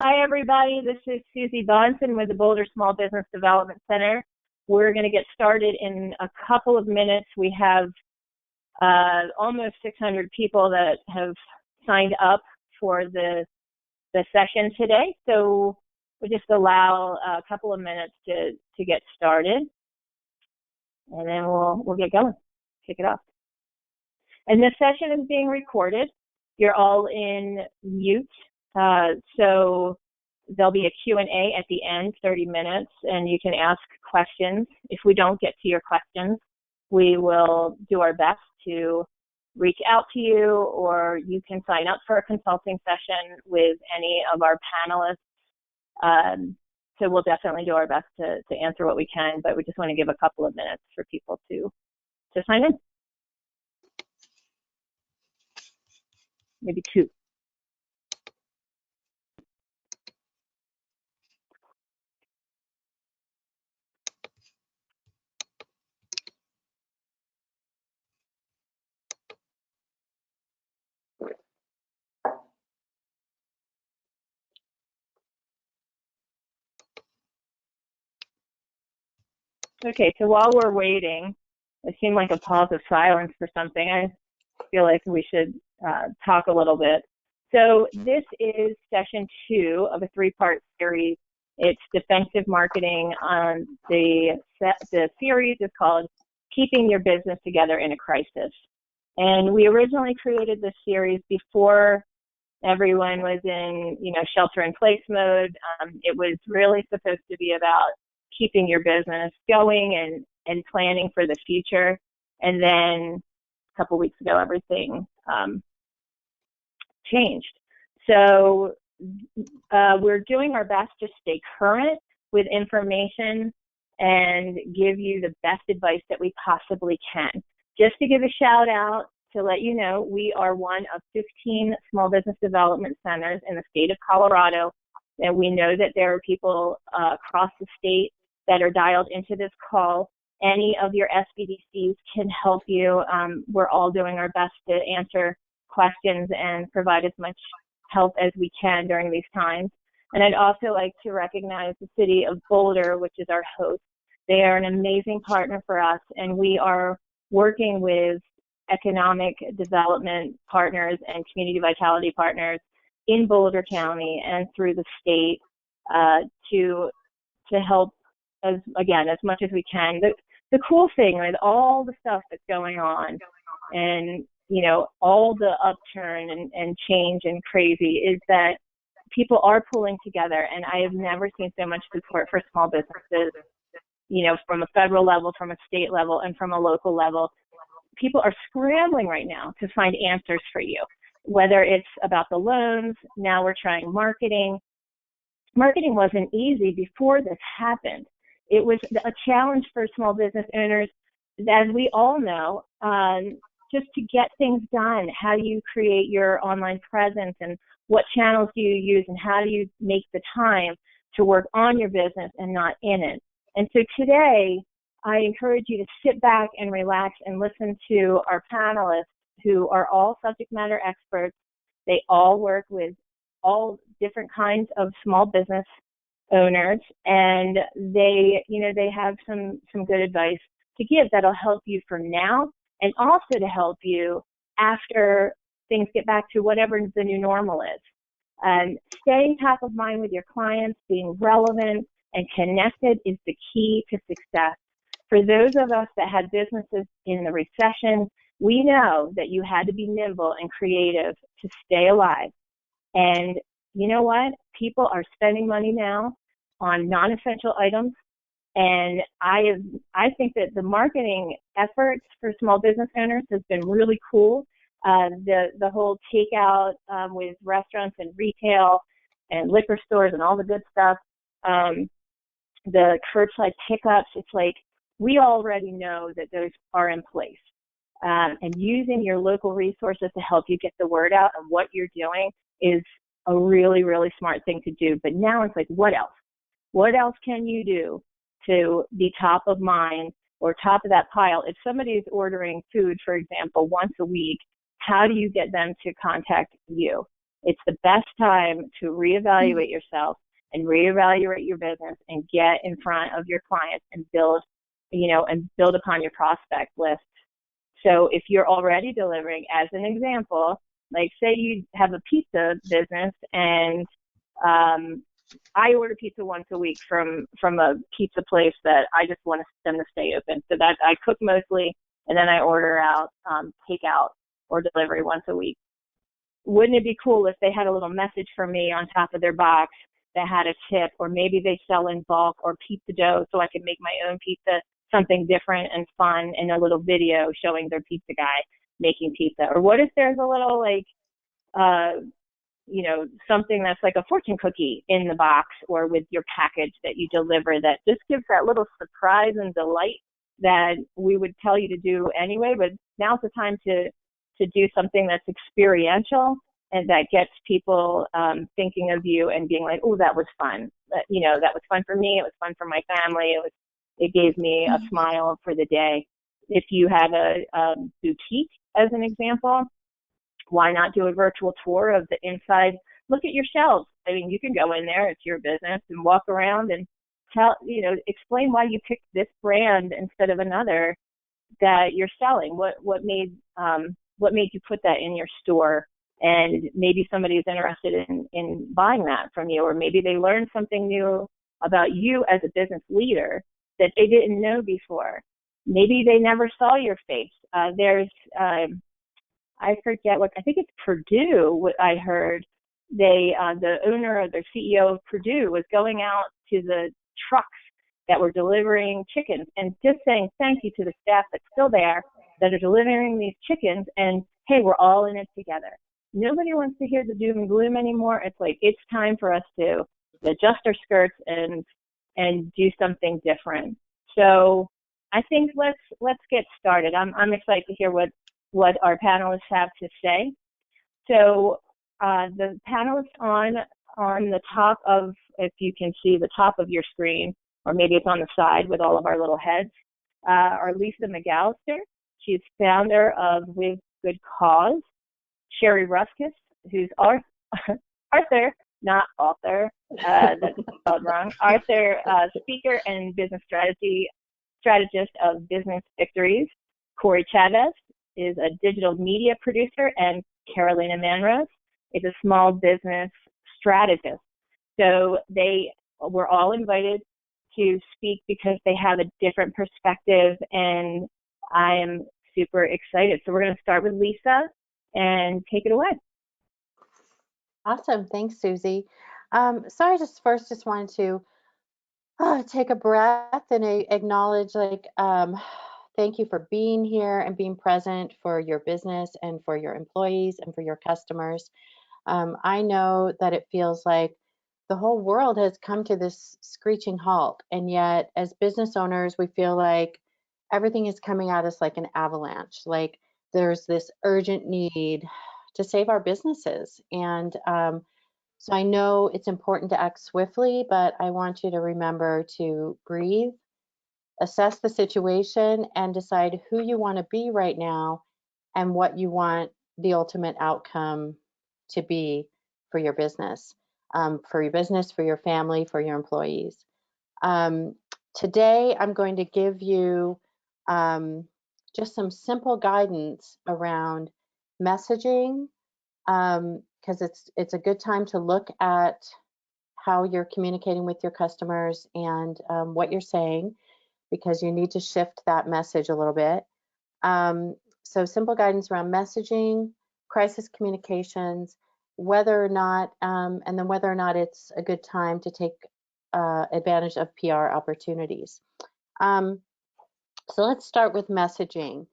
Hi, everybody. This is Susie Bonson with the Boulder Small Business Development Center. We're going to get started in a couple of minutes. We have almost 600 people that have signed up for the session today. So we'll just allow a couple of minutes to get started, and then we'll get going, kick it off. And this session is being recorded. You're all in mute. So there'll be a Q&A at the end, 30 minutes, and you can ask questions. If we don't get to your questions, we will do our best to reach out to you, or you can sign up for a consulting session with any of our panelists. So we'll definitely do our best to answer what we can, but we just want to give a couple of minutes for people to sign in. Maybe two. Okay, so while we're waiting, it seemed like a pause of silence for something. I feel like we should talk a little bit. So this is session 2 of a 3-part series. It's defensive marketing. The series is called Keeping Your Business Together in a Crisis. And we originally created this series before everyone was in, shelter-in-place mode. It was really supposed to be about keeping your business going and planning for the future. And then a couple weeks ago, everything changed. So we're doing our best to stay current with information and give you the best advice that we possibly can. Just to give a shout out to let you know, we are one of 15 small business development centers in the state of Colorado, and we know that there are people across the state that are dialed into this call. Any of your SBDCs can help you. We're all doing our best to answer questions and provide as much help as we can during these times. And I'd also like to recognize the city of Boulder, which is our host. They are an amazing partner for us, and we are working with economic development partners and community vitality partners in Boulder County and through the state to help as much as we can. The cool thing with all the stuff that's going on and all the upturn and change and crazy is that people are pulling together, and I have never seen so much support for small businesses, from a federal level, from a state level, and from a local level. People are scrambling right now to find answers for you, whether it's about the loans. Now we're trying marketing. Marketing wasn't easy before this happened. It was a challenge for small business owners, as we all know, just to get things done. How do you create your online presence, and what channels do you use, and how do you make the time to work on your business and not in it? And so today, I encourage you to sit back and relax and listen to our panelists, who are all subject matter experts. They all work with all different kinds of small business owners, and they have some good advice to give that'll help you for now, and also to help you after things get back to whatever the new normal is. Staying top of mind with your clients, being relevant and connected is the key to success. For those of us that had businesses in the recession, we know that you had to be nimble and creative to stay alive. And you know what? People are spending money now on non-essential items. And I think that the marketing efforts for small business owners has been really cool. The whole takeout with restaurants and retail and liquor stores and all the good stuff, the curbside pickups, it's like we already know that those are in place. And using your local resources to help you get the word out of what you're doing is a really, really smart thing to do. But now it's like, what else? What else can you do to be top of mind or top of that pile? If somebody's ordering food, for example, once a week, how do you get them to contact you? It's the best time to reevaluate yourself and reevaluate your business and get in front of your clients and build, and build upon your prospect list. So if you're already delivering, as an example, like say you have a pizza business and I order pizza once a week from a pizza place that I just want them to stay open. So that I cook mostly, and then I order out, takeout or delivery once a week. Wouldn't it be cool if they had a little message for me on top of their box that had a tip, or maybe they sell in bulk or pizza dough so I could make my own pizza, something different and fun, and a little video showing their pizza guy making pizza? Or what if there's a little like, something that's like a fortune cookie in the box or with your package that you deliver that just gives that little surprise and delight that we would tell you to do anyway, but now's the time to do something that's experiential and that gets people thinking of you and being like, oh, that was fun. That was fun for me. It was fun for my family. It gave me a smile for the day. If you have a boutique, as an example, why not do a virtual tour of the inside? Look at your shelves. I mean, you can go in there, it's your business, and walk around and explain why you picked this brand instead of another that you're selling. What made you put that in your store? And maybe somebody is interested in buying that from you, or maybe they learned something new about you as a business leader that they didn't know before. Maybe they never saw your face. I forget I think it's Purdue, what I heard. The owner or the CEO of Purdue was going out to the trucks that were delivering chickens and just saying thank you to the staff that's still there that are delivering these chickens, and hey, we're all in it together. Nobody wants to hear the doom and gloom anymore. It's like, it's time for us to adjust our skirts and do something different. So I think let's get started. I'm excited to hear what our panelists have to say. So the panelists on the top of, if you can see the top of your screen, or maybe it's on the side with all of our little heads, are Lisa McAllister. She's founder of With Good Cause. Sherry Ruskis, who's Arthur, not author, that's spelled wrong. Arthur, speaker and business strategist of Business Victories. Corey Chavez is a digital media producer, and Carolina Manrose is a small business strategist. So they were all invited to speak because they have a different perspective, and I am super excited. So we're going to start with Lisa and take it away. Awesome. Thanks, Susie. So I just wanted to take a breath and acknowledge, thank you for being here and being present for your business and for your employees and for your customers. I know that it feels like the whole world has come to this screeching halt, and yet as business owners, we feel like everything is coming at us like an avalanche. Like there's this urgent need to save our businesses. And so I know it's important to act swiftly, but I want you to remember to breathe, assess the situation, and decide who you want to be right now and what you want the ultimate outcome to be for your business, for your family, for your employees. Today, I'm going to give you just some simple guidance around messaging, because it's a good time to look at how you're communicating with your customers and what you're saying, because you need to shift that message a little bit. So simple guidance around messaging, crisis communications, whether or not it's a good time to take advantage of PR opportunities. So let's start with messaging.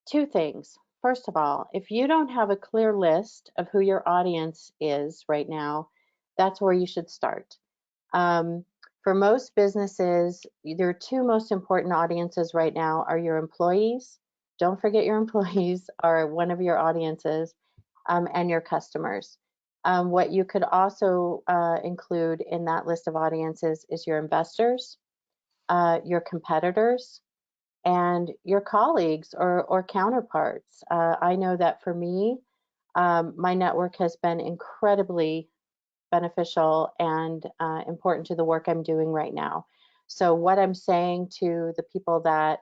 Two things. First of all, if you don't have a clear list of who your audience is right now, that's where you should start. For most businesses, your two most important audiences right now are your employees. Don't forget your employees are one of your audiences, and your customers. What you could also include in that list of audiences is your investors, your competitors, and your colleagues or counterparts. I know that for me, My network has been incredibly beneficial and important to the work I'm doing right now. So what I'm saying to the people that,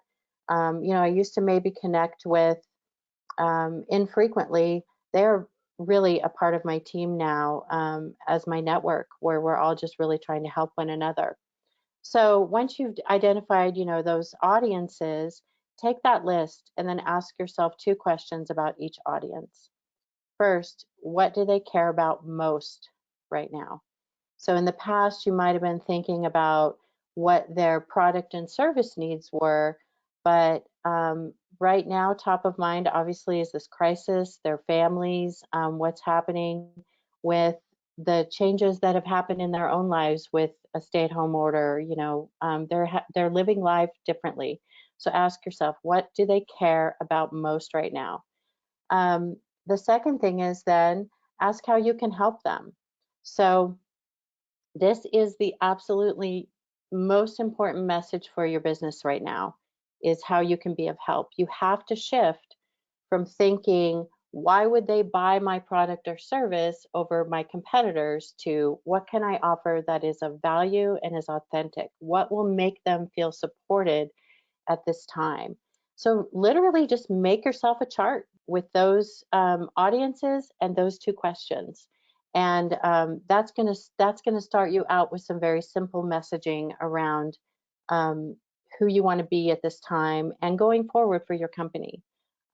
I used to maybe connect with infrequently, they're really a part of my team now, as my network, where we're all just really trying to help one another. So once you've identified, those audiences, take that list and then ask yourself 2 questions about each audience. First, what do they care about most right now? So in the past, you might have been thinking about what their product and service needs were, but right now, top of mind, obviously, is this crisis, their families, what's happening with the changes that have happened in their own lives with a stay-at-home order. They're living life differently. So ask yourself, what do they care about most right now? The second thing is then ask how you can help them. So this is the absolutely most important message for your business right now, is how you can be of help. You have to shift from thinking, why would they buy my product or service over my competitors, to what can I offer that is of value and is authentic? What will make them feel supported at this time? So literally just make yourself a chart with those audiences and those 2 questions. And that's gonna start you out with some very simple messaging around who you want to be at this time and going forward for your company.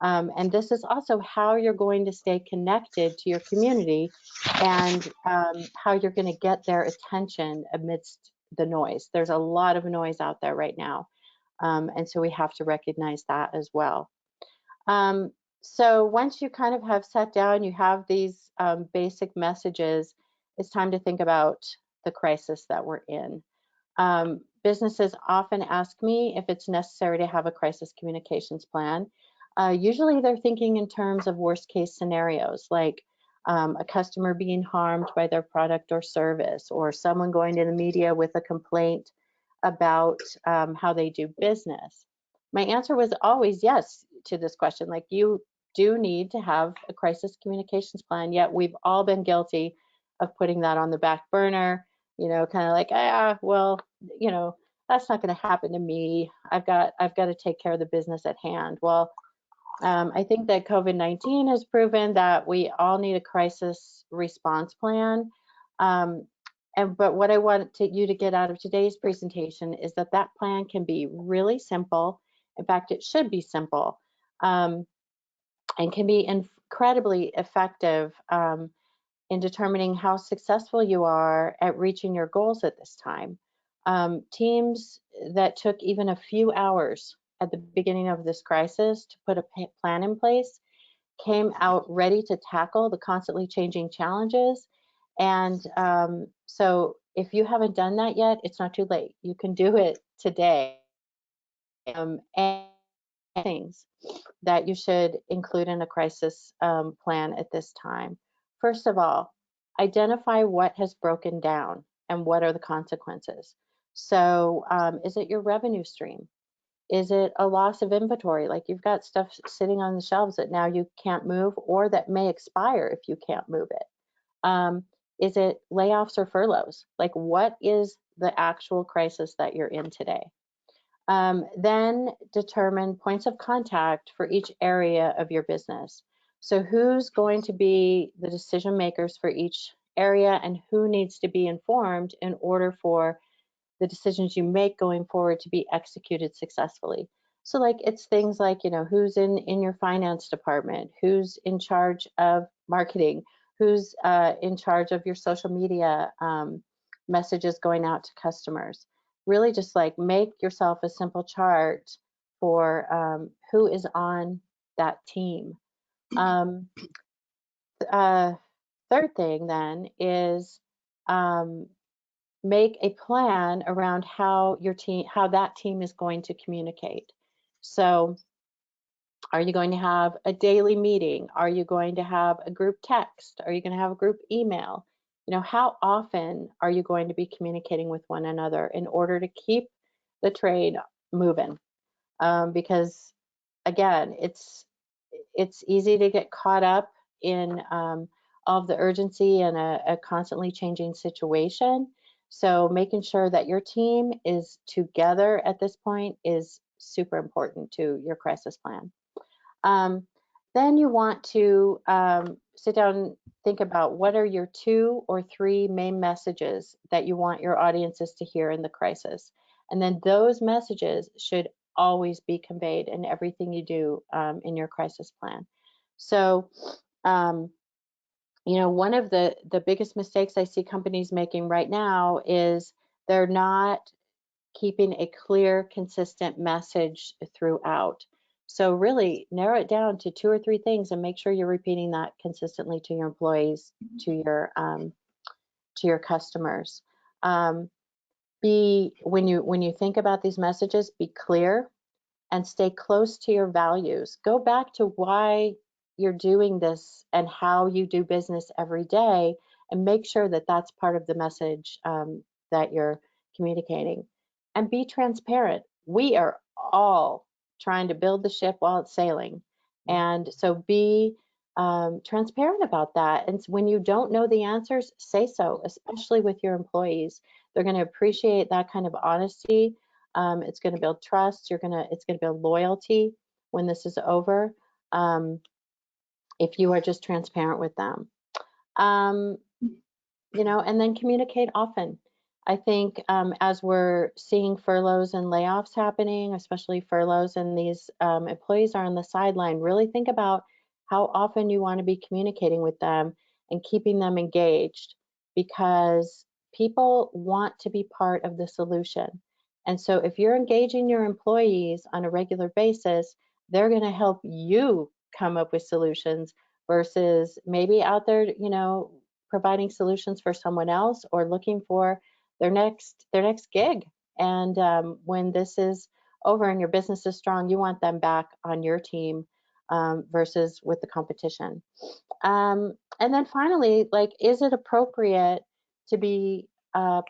And this is also how you're going to stay connected to your community, and how you're going to get their attention amidst the noise. There's a lot of noise out there right now. And so we have to recognize that as well. So once you kind of have sat down, you have these basic messages, it's time to think about the crisis that we're in. Businesses often ask me if it's necessary to have a crisis communications plan. Usually they're thinking in terms of worst case scenarios, like a customer being harmed by their product or service, or someone going to the media with a complaint about how they do business. My answer was always yes to this question. Like, you do need to have a crisis communications plan, yet we've all been guilty of putting that on the back burner, kind of like, well, that's not going to happen to me. I've got to take care of the business at hand. Well, I think that COVID-19 has proven that we all need a crisis response plan. But what I want you to get out of today's presentation is that plan can be really simple. In fact, it should be simple, and can be incredibly effective in determining how successful you are at reaching your goals at this time. Teams that took even a few hours at the beginning of this crisis to put a plan in place came out ready to tackle the constantly changing challenges. And so if you haven't done that yet, it's not too late. You can do it today. And things that you should include in a crisis plan at this time. First of all, identify what has broken down and what are the consequences. So is it your revenue stream? Is it a loss of inventory? Like, you've got stuff sitting on the shelves that now you can't move, or that may expire if you can't move it. Is it layoffs or furloughs? Like, what is the actual crisis that you're in today? Then determine points of contact for each area of your business. So who's going to be the decision makers for each area, and who needs to be informed in order for the decisions you make going forward to be executed successfully. So like, it's things like, who's in your finance department, who's in charge of marketing, who's in charge of your social media messages going out to customers. Really just like make yourself a simple chart for who is on that team. Third thing then is make a plan around how that team is going to communicate. So are you going to have a daily meeting? Are you going to have a group text? Are you going to have a group email? How often are you going to be communicating with one another in order to keep the trade moving? Because again, it's easy to get caught up in all of the urgency and a constantly changing situation. So making sure that your team is together at this point is super important to your crisis plan. Then you want to sit down and think about what are your 2 or 3 main messages that you want your audiences to hear in the crisis. And then those messages should always be conveyed in everything you do in your crisis plan. So, you know, one of the biggest mistakes I see companies making right now is they're not keeping a clear, consistent message throughout. So really narrow it down to 2 or 3 things and make sure you're repeating that consistently to your employees, to your customers. When you think about these messages, be clear and stay close to your values. Go back to why you're doing this and how you do business every day, and make sure that that's part of the message that you're communicating. And be transparent. We are all trying to build the ship while it's sailing. And so be transparent about that. And when you don't know the answers, say so, especially with your employees. They're going to appreciate that kind of honesty. It's going to build trust. It's going to build loyalty when this is over. If you are just transparent with them. You know, and then communicate often. I think as we're seeing furloughs and layoffs happening, especially furloughs, and these employees are on the sideline, really think about how often you want to be communicating with them and keeping them engaged, because people want to be part of the solution. And so if you're engaging your employees on a regular basis, they're going to help you come up with solutions versus maybe out there, you know, providing solutions for someone else or looking for their next gig. And when this is over and your business is strong, you want them back on your team versus with the competition. And then finally, like, is it appropriate to be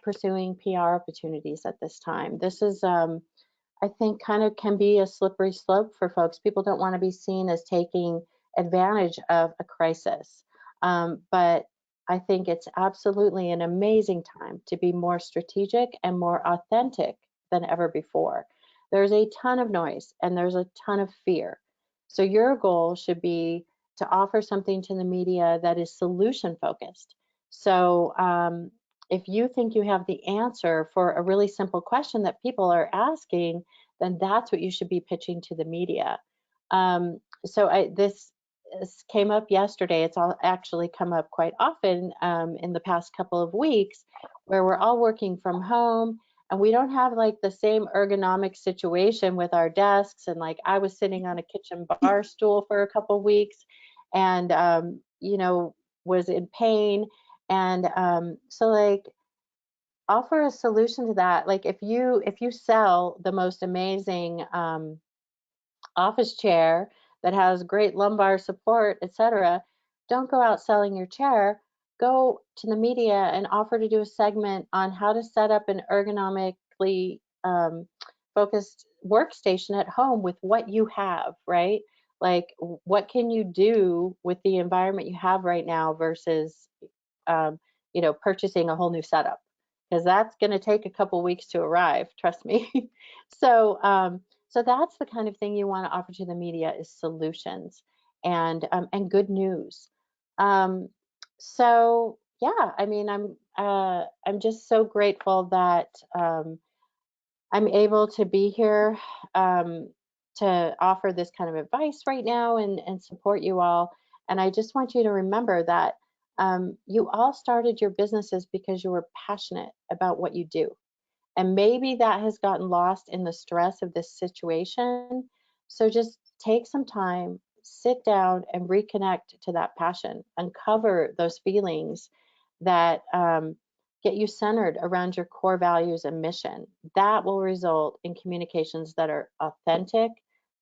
pursuing PR opportunities at this time? This is, I think, kind of can be a slippery slope for folks. People don't want to be seen as taking advantage of a crisis. But I think it's absolutely an amazing time to be more strategic and more authentic than ever before. There's a ton of noise and there's a ton of fear. So your goal should be to offer something to the media that is solution focused. So if you think you have the answer for a really simple question that people are asking, then that's what you should be pitching to the media. This came up yesterday. It's all actually come up quite often in the past couple of weeks, where we're all working from home and we don't have like the same ergonomic situation with our desks. And like I was sitting on a kitchen bar stool for a couple of weeks and, you know, was in pain. And so like offer a solution to that. Like if you sell the most amazing office chair that has great lumbar support, etc., don't go out selling your chair. Go to the media and offer to do a segment on how to set up an ergonomically focused workstation at home with what you have, right? Like, what can you do with the environment you have right now versus, you know, purchasing a whole new setup, because that's going to take a couple weeks to arrive. Trust me. So, so that's the kind of thing you want to offer to the media, is solutions and good news. So yeah, I mean, I'm just so grateful that I'm able to be here to offer this kind of advice right now and support you all. And I just want you to remember that you all started your businesses because you were passionate about what you do. And maybe that has gotten lost in the stress of this situation. So just take some time, sit down and reconnect to that passion, uncover those feelings that get you centered around your core values and mission. That will result in communications that are authentic.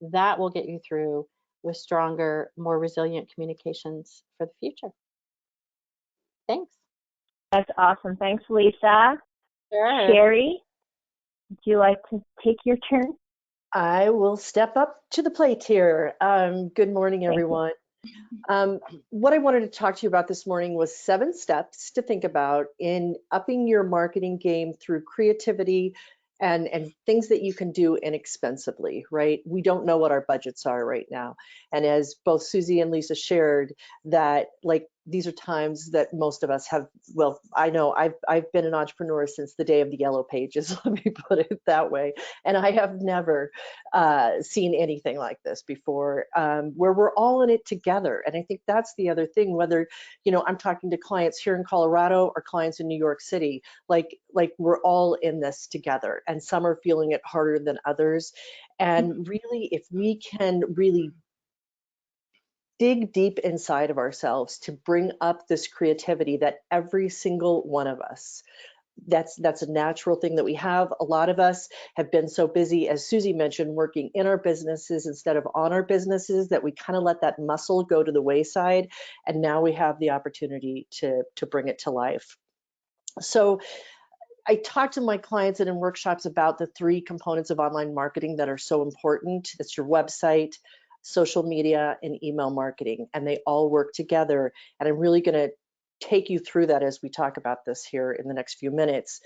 That will get you through with stronger, more resilient communications for the future. Thanks. That's awesome. Thanks, Lisa. Sure. Sherry, would you like to take your turn? I will step up to the plate here. Good morning, everyone. What I wanted to talk to you about this morning was 7 steps to think about in upping your marketing game through creativity and things that you can do inexpensively, right? We don't know what our budgets are right now. And as both Susie and Lisa shared, that like these are times that most of us have, well, I know I've been an entrepreneur since the day of the yellow pages, let me put it that way. And I have never seen anything like this before, where we're all in it together. And I think that's the other thing, whether, you know, I'm talking to clients here in Colorado or clients in New York City, like we're all in this together, and some are feeling it harder than others. And really, if we can really dig deep inside of ourselves to bring up this creativity that every single one of us, that's a natural thing that we have. A lot of us have been so busy, as Susie mentioned, working in our businesses instead of on our businesses, that we kind of let that muscle go to the wayside. And now we have the opportunity to bring it to life. So I talk to my clients and in workshops about the 3 components of online marketing that are so important. It's your website, social media, and email marketing, and they all work together. And I'm really going to take you through that as we talk about this here in the next few minutes.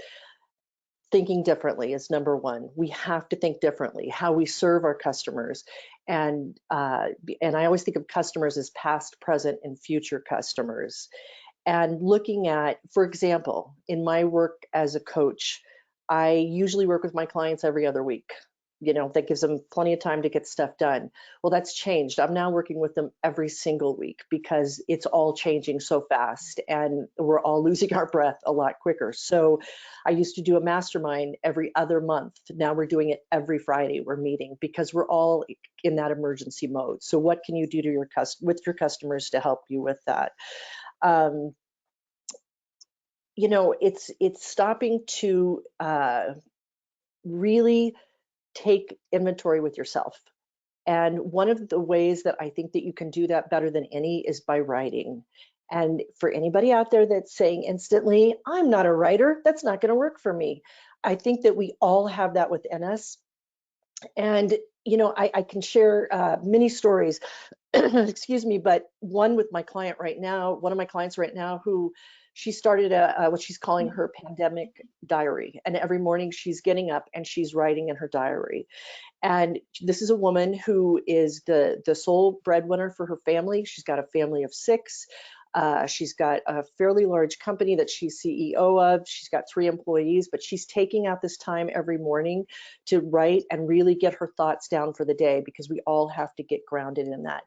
Thinking differently is number 1. We have to think differently, how we serve our customers. And I always think of customers as past, present, and future customers. And looking at, for example, in my work as a coach, I usually work with my clients every other week. You know, that gives them plenty of time to get stuff done. Well, that's changed. I'm now working with them every single week because it's all changing so fast and we're all losing our breath a lot quicker. So I used to do a mastermind every other month. Now we're doing it every Friday. We're meeting because we're all in that emergency mode. So what can you do to with your customers to help you with that? You know, it's stopping to really take inventory with yourself. And one of the ways that I think that you can do that better than any is by writing. And for anybody out there that's saying instantly, I'm not a writer, that's not going to work for me. I think that we all have that within us. And, you know, I can share many stories, excuse me, but one with my client right now, one of my clients right now who she started what she's calling her pandemic diary. And every morning she's getting up and she's writing in her diary. And this is a woman who is the sole breadwinner for her family. She's got a family of 6. She's got a fairly large company that she's CEO of. She's got 3 employees, but she's taking out this time every morning to write and really get her thoughts down for the day, because we all have to get grounded in that.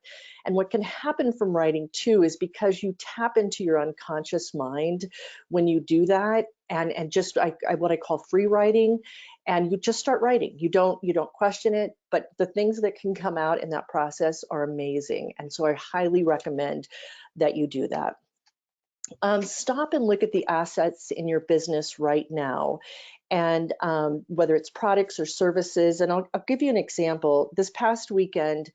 And what can happen from writing too is because you tap into your unconscious mind when you do that, and just what I call free writing, and you just start writing. You don't question it, but the things that can come out in that process are amazing. And so I highly recommend that you do that. Stop and look at the assets in your business right now, and whether it's products or services. And I'll give you an example. This past weekend,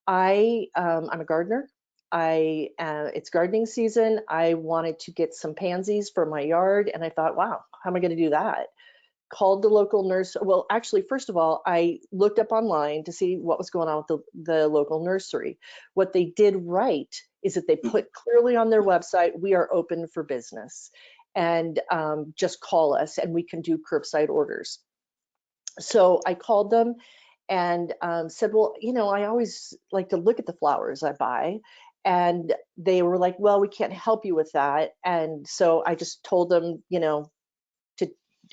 I'm a gardener. It's gardening season. I wanted to get some pansies for my yard, and I thought, wow, how am I going to do that? Called the local nurse. Well, actually, first of all, I looked up online to see what was going on with the local nursery. What they did right is that they put clearly on their website, we are open for business, and just call us and we can do curbside orders. So I called them and said, well, you know, I always like to look at the flowers I buy. And they were like, well, we can't help you with that. And so I just told them, you know,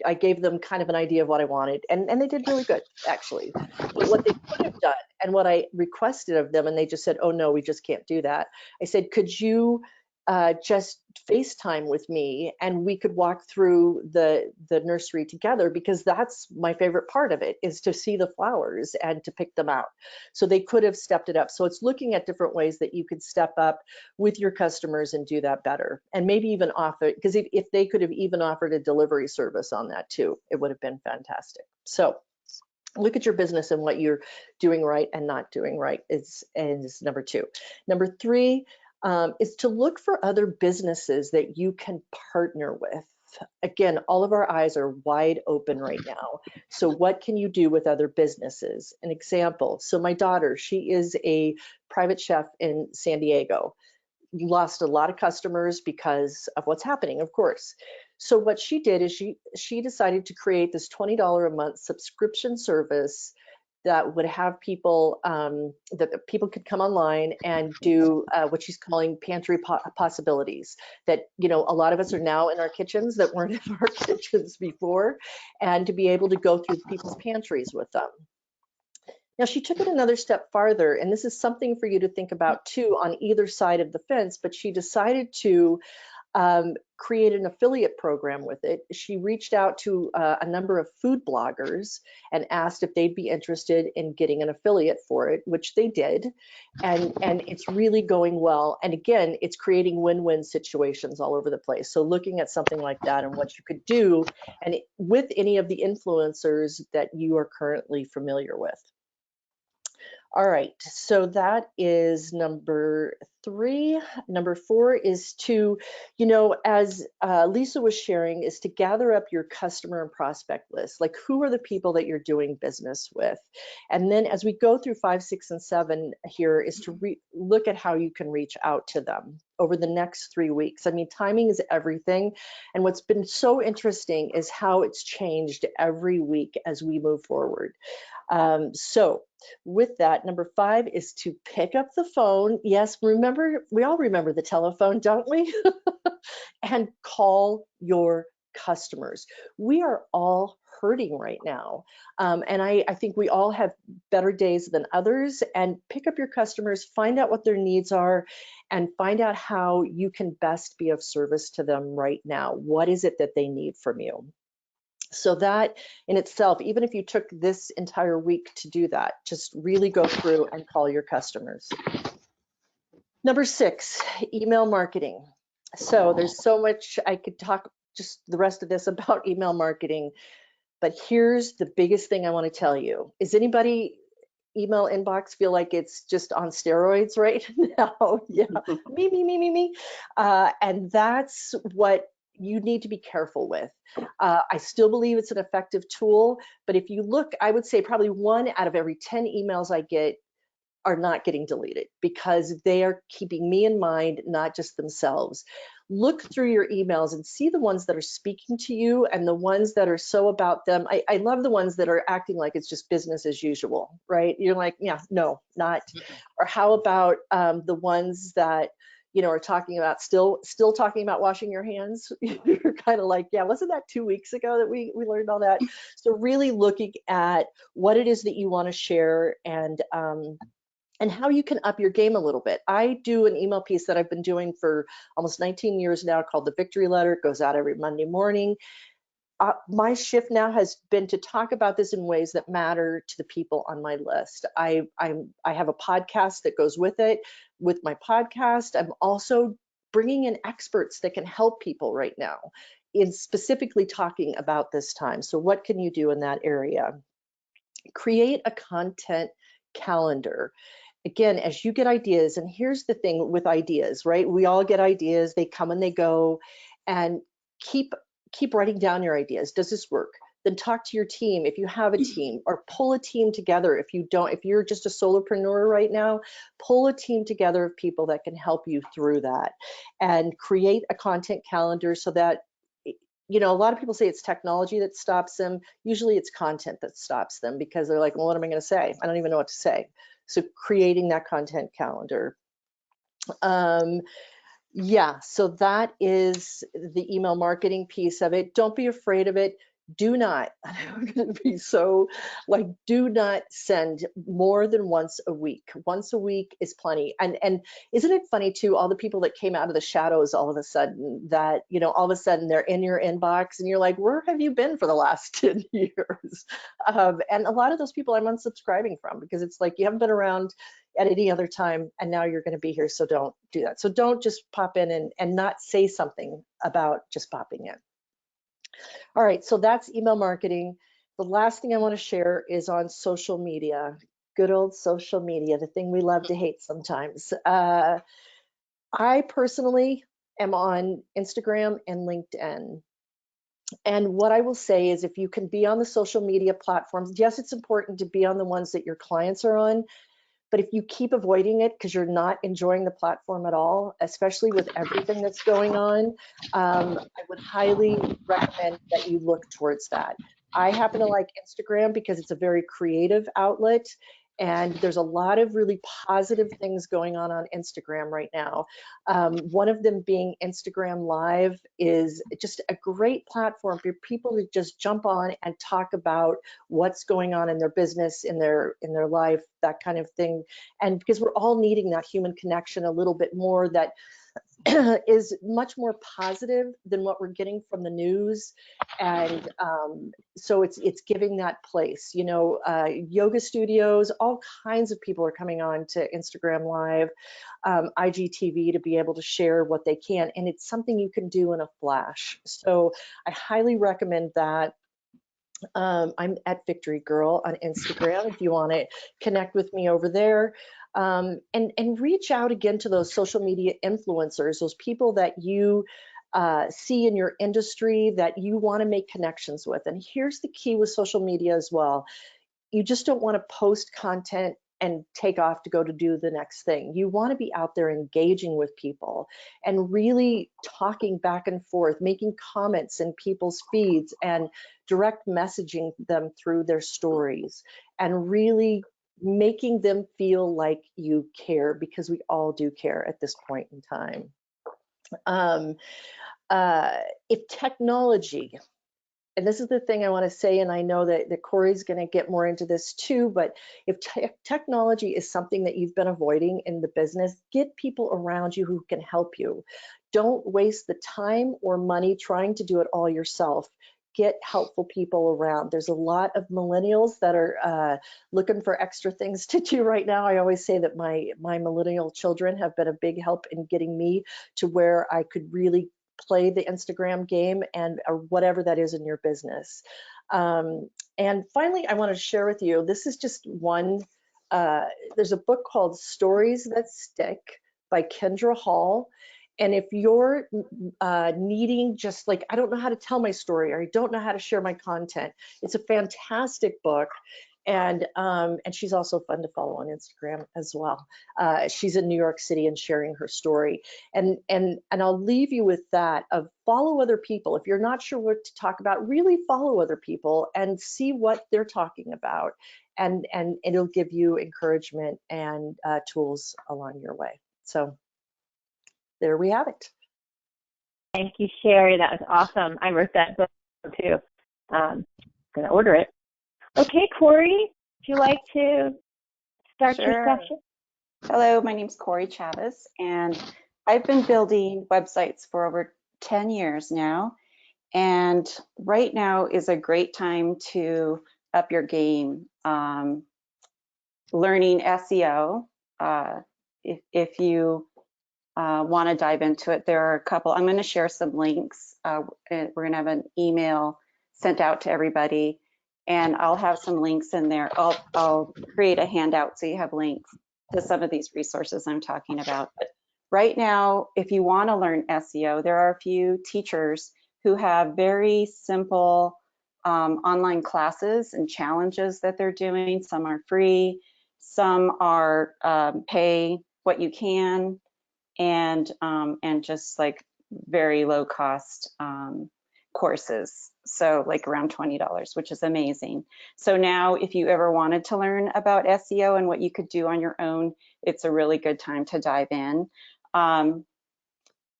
I gave them kind of an idea of what I wanted, and they did really good, actually. But what they could have done and what I requested of them, and they just said, oh no, we just can't do that. I said, could you just FaceTime with me and we could walk through the nursery together, because that's my favorite part of it, is to see the flowers and to pick them out. So they could have stepped it up. So it's looking at different ways that you could step up with your customers and do that better, and maybe even offer, because if they could have even offered a delivery service on that too, it would have been fantastic. So look at your business and what you're doing right and not doing right is number 2. Number 3 is to look for other businesses that you can partner with. Again, all of our eyes are wide open right now. So what can you do with other businesses? An example, so my daughter, she is a private chef in San Diego. Lost a lot of customers because of what's happening, of course. So what she did is she decided to create this $20 a month subscription service that would have people, that people could come online and do what she's calling pantry possibilities. That, you know, a lot of us are now in our kitchens that weren't in our kitchens before, and to be able to go through people's pantries with them. Now, she took it another step farther, and this is something for you to think about too on either side of the fence, but she decided to create an affiliate program with it. She reached out to a number of food bloggers and asked if they'd be interested in getting an affiliate for it, which they did. And it's really going well. And again, it's creating win-win situations all over the place. So looking at something like that and what you could do, and with any of the influencers that you are currently familiar with. All right, so that is number 3. Number 4 is to, you know, as Lisa was sharing, is to gather up your customer and prospect list. Like, who are the people that you're doing business with? And then as we go through 5, 6, and 7 here is to look at how you can reach out to them over the next 3 weeks. I mean, timing is everything. And what's been so interesting is how it's changed every week as we move forward. So with that, number 5 is to pick up the phone. Yes, remember, we all remember the telephone, don't we? And call your customers. We are all hurting right now. And I think we all have better days than others. And pick up your customers, find out what their needs are, and find out how you can best be of service to them right now. What is it that they need from you? So that in itself, even if you took this entire week to do that, just really go through and call your customers. Number 6, email marketing. So there's so much I could talk just the rest of this about email marketing, but here's the biggest thing I want to tell you. Is anybody email inbox feel like it's just on steroids right now? Yeah, me. And that's what you need to be careful with. I still believe it's an effective tool, but if you look, I would say probably 1 out of every 10 emails I get are not getting deleted because they are keeping me in mind, not just themselves. Look through your emails and see the ones that are speaking to you and the ones that are so about them. I love the ones that are acting like it's just business as usual, right? You're like, yeah, no, not. Or how about the ones that, you know, are talking about still talking about washing your hands? You're kind of like, yeah, wasn't that 2 weeks ago that we learned all that? So really looking at what it is that you want to share and how you can up your game a little bit. I do an email piece that I've been doing for almost 19 years now called the Victory Letter. It goes out every Monday morning. My shift now has been to talk about this in ways that matter to the people on my list. I have a podcast that goes with it. With my podcast, I'm also bringing in experts that can help people right now in specifically talking about this time. So what can you do in that area? Create a content calendar. Again, as you get ideas, and here's the thing with ideas, right? We all get ideas, they come and they go, and keep writing down your ideas. Does this work? Then talk to your team if you have a team, or pull a team together if you don't. If you're just a solopreneur right now, pull a team together of people that can help you through that, and create a content calendar so that, you know, a lot of people say it's technology that stops them. Usually it's content that stops them because they're like, well, what am I going to say? I don't even know what to say. So creating that content calendar. Yeah, so that is the email marketing piece of it. Don't be afraid of it. Do not, I'm going to be so like, do not send more than once a week. Once a week is plenty. And isn't it funny too, all the people that came out of the shadows all of a sudden, that, you know, all of a sudden they're in your inbox and you're like, where have you been for the last 10 years? And a lot of those people I'm unsubscribing from because it's like, you haven't been around at any other time and now you're going to be here, so don't do that. So don't just pop in and not say something about just popping in. All right, so that's email marketing. The last thing I want to share is on social media. Good old social media, the thing we love to hate sometimes. I personally am on Instagram and LinkedIn. And what I will say is if you can be on the social media platforms, yes, it's important to be on the ones that your clients are on, but if you keep avoiding it because you're not enjoying the platform at all, especially with everything that's going on, I would highly recommend that you look towards that. I happen to like Instagram because it's a very creative outlet, and there's a lot of really positive things going on Instagram right now. One of them being Instagram Live is just a great platform for people to just jump on and talk about what's going on in their business, in their life, that kind of thing. And because we're all needing that human connection a little bit more, that is much more positive than what we're getting from the news. And so it's giving that place, you know, yoga studios, all kinds of people are coming on to Instagram Live, IGTV, to be able to share what they can. And it's something you can do in a flash. So I highly recommend that. I'm at Victory Girl on Instagram if you want to connect with me over there. And reach out again to those social media influencers, those people that you see in your industry that you want to make connections with. And here's the key with social media as well. You just don't want to post content and take off to go to do the next thing. You want to be out there engaging with people and really talking back and forth, making comments in people's feeds and direct messaging them through their stories, and really making them feel like you care, because we all do care at this point in time. If technology, and this is the thing I want to say, and I know that Corey's going to get more into this too, but if technology is something that you've been avoiding in the business, get people around you who can help you. Don't waste the time or money trying to do it all yourself. Get helpful people around. There's a lot of millennials that are looking for extra things to do right now. I always say that my millennial children have been a big help in getting me to where I could really play the Instagram game and whatever that is in your business. And finally, I want to share with you, this is just one, there's a book called Stories That Stick by Kendra Hall. And if you're needing just like, I don't know how to tell my story, or I don't know how to share my content, it's a fantastic book. And she's also fun to follow on Instagram as well. She's in New York City and sharing her story. And I'll leave you with that of follow other people. If you're not sure what to talk about, really follow other people and see what they're talking about. And it'll give you encouragement and tools along your way. So there we have it. Thank you, Sherry. That was awesome. I wrote that book too. I'm going to order it. Okay, Corey, would you like to start your session? Hello, my name's Corey Chavez, and I've been building websites for over 10 years now. And right now is a great time to up your game. Learning SEO, if you want to dive into it, there are a couple. I'm going to share some links. We're going to have an email sent out to everybody, and I'll have some links in there. I'll create a handout so you have links to some of these resources I'm talking about. But right now, if you want to learn SEO, there are a few teachers who have very simple online classes and challenges that they're doing. Some are free, some are pay what you can, and just like very low cost courses, so like around $20, which is amazing. So now if you ever wanted to learn about SEO and what you could do on your own, it's a really good time to dive in.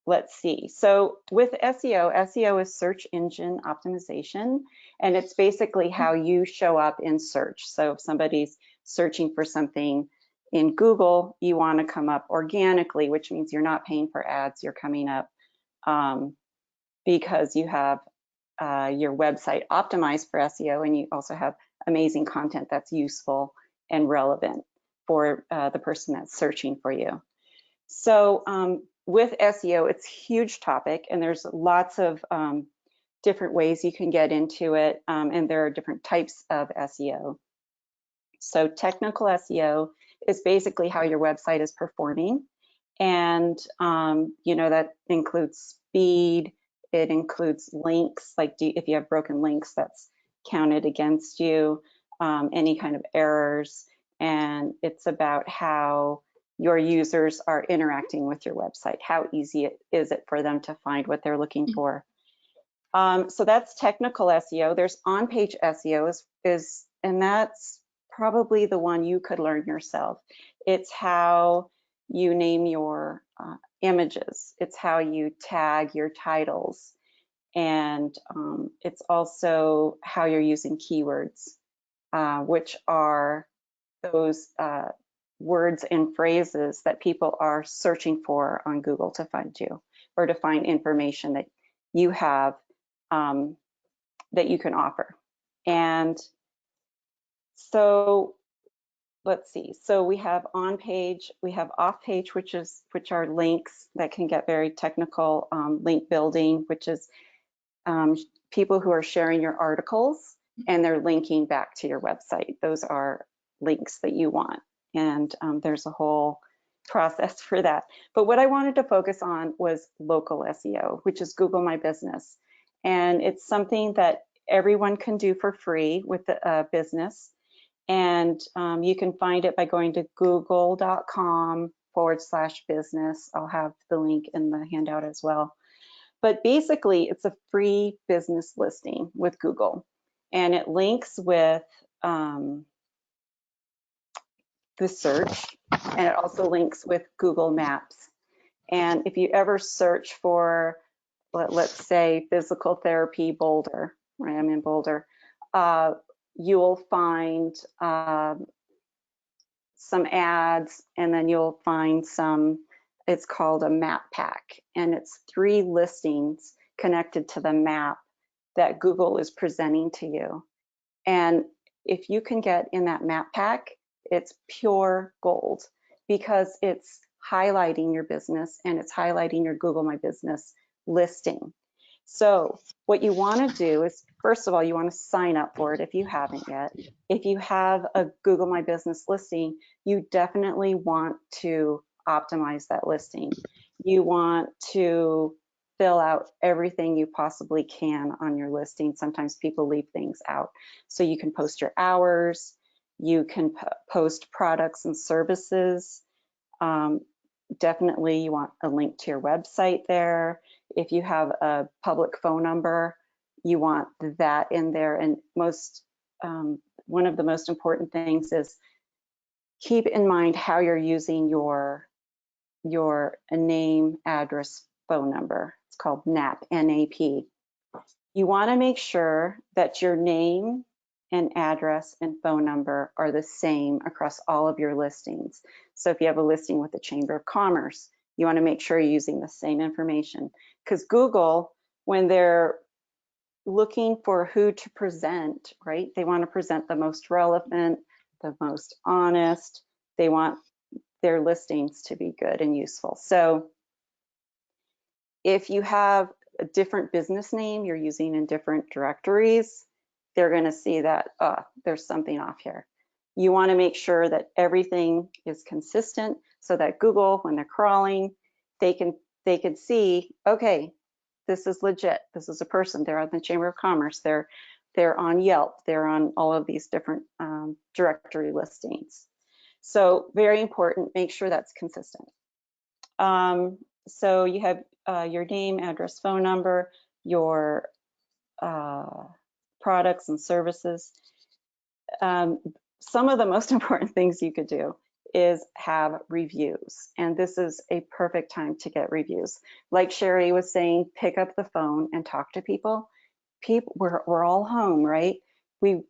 Let's see, so with SEO is search engine optimization, and it's basically how you show up in search. So if somebody's searching for something in Google, you want to come up organically, which means you're not paying for ads, you're coming up because you have your website optimized for SEO, and you also have amazing content that's useful and relevant for the person that's searching for you. So with SEO, it's a huge topic, and there's lots of different ways you can get into it, and there are different types of SEO. So technical SEO is basically how your website is performing, and you know, that includes speed, It includes links, like if you have broken links, that's counted against you, any kind of errors, and it's about how your users are interacting with your website. How easy is it for them to find what they're looking for? So that's technical SEO. There's on-page SEO and that's probably the one you could learn yourself. It's how you name your images. It's how you tag your titles. And it's also how you're using keywords, which are those words and phrases that people are searching for on Google to find you, or to find information that you have that you can offer. And so let's see. So we have on page, we have off page, which are links that can get very technical. Link building, which is people who are sharing your articles and they're linking back to your website. Those are links that you want. And there's a whole process for that. But what I wanted to focus on was local SEO, which is Google My Business. And it's something that everyone can do for free with the business. And you can find it by going to google.com/business. I'll have the link in the handout as well. But basically, it's a free business listing with Google. And it links with the search, and it also links with Google Maps. And if you ever search for, let's say, physical therapy Boulder, right? I'm in Boulder. You'll find some ads, and then you'll find some, it's called a map pack, and it's 3 listings connected to the map that Google is presenting to you. And if you can get in that map pack, it's pure gold, because it's highlighting your business and it's highlighting your Google My Business listing. So what you want to do is, first of all, you want to sign up for it if you haven't yet. If you have a Google My Business listing, you definitely want to optimize that listing. You want to fill out everything you possibly can on your listing. Sometimes people leave things out. So you can post your hours, you can post products and services. Definitely you want a link to your website there. If you have a public phone number, you want that in there. And one of the most important things is keep in mind how you're using your name, address, phone number. It's called NAP, N-A-P. You want to make sure that your name and address and phone number are the same across all of your listings. So if you have a listing with the Chamber of Commerce, you want to make sure you're using the same information, because Google, when they're looking for who to present, right, they want to present the most relevant, the most honest. They want their listings to be good and useful. So if you have a different business name you're using in different directories, they're going to see that there's something off here. You want to make sure that everything is consistent so that Google, when they're crawling, they can see, okay, this is legit. This is a person. They're on the Chamber of Commerce. They're on Yelp. They're on all of these different directory listings. So very important. Make sure that's consistent. So you have your name, address, phone number, your products and services. Some of the most important things you could do is have reviews, and this is a perfect time to get reviews. Like Sherry was saying, pick up the phone and talk to people. We're all home, right? We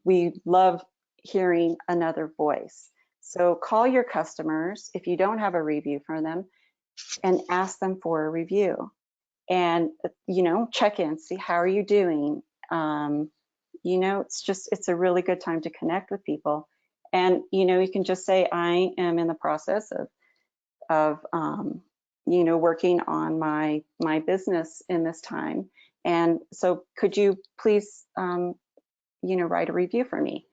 love hearing another voice. So call your customers if you don't have a review from them, and ask them for a review. And check in, see how are you doing. It's a really good time to connect with people. And you can just say, I am in the process of working on my business in this time, and so could you please write a review for me.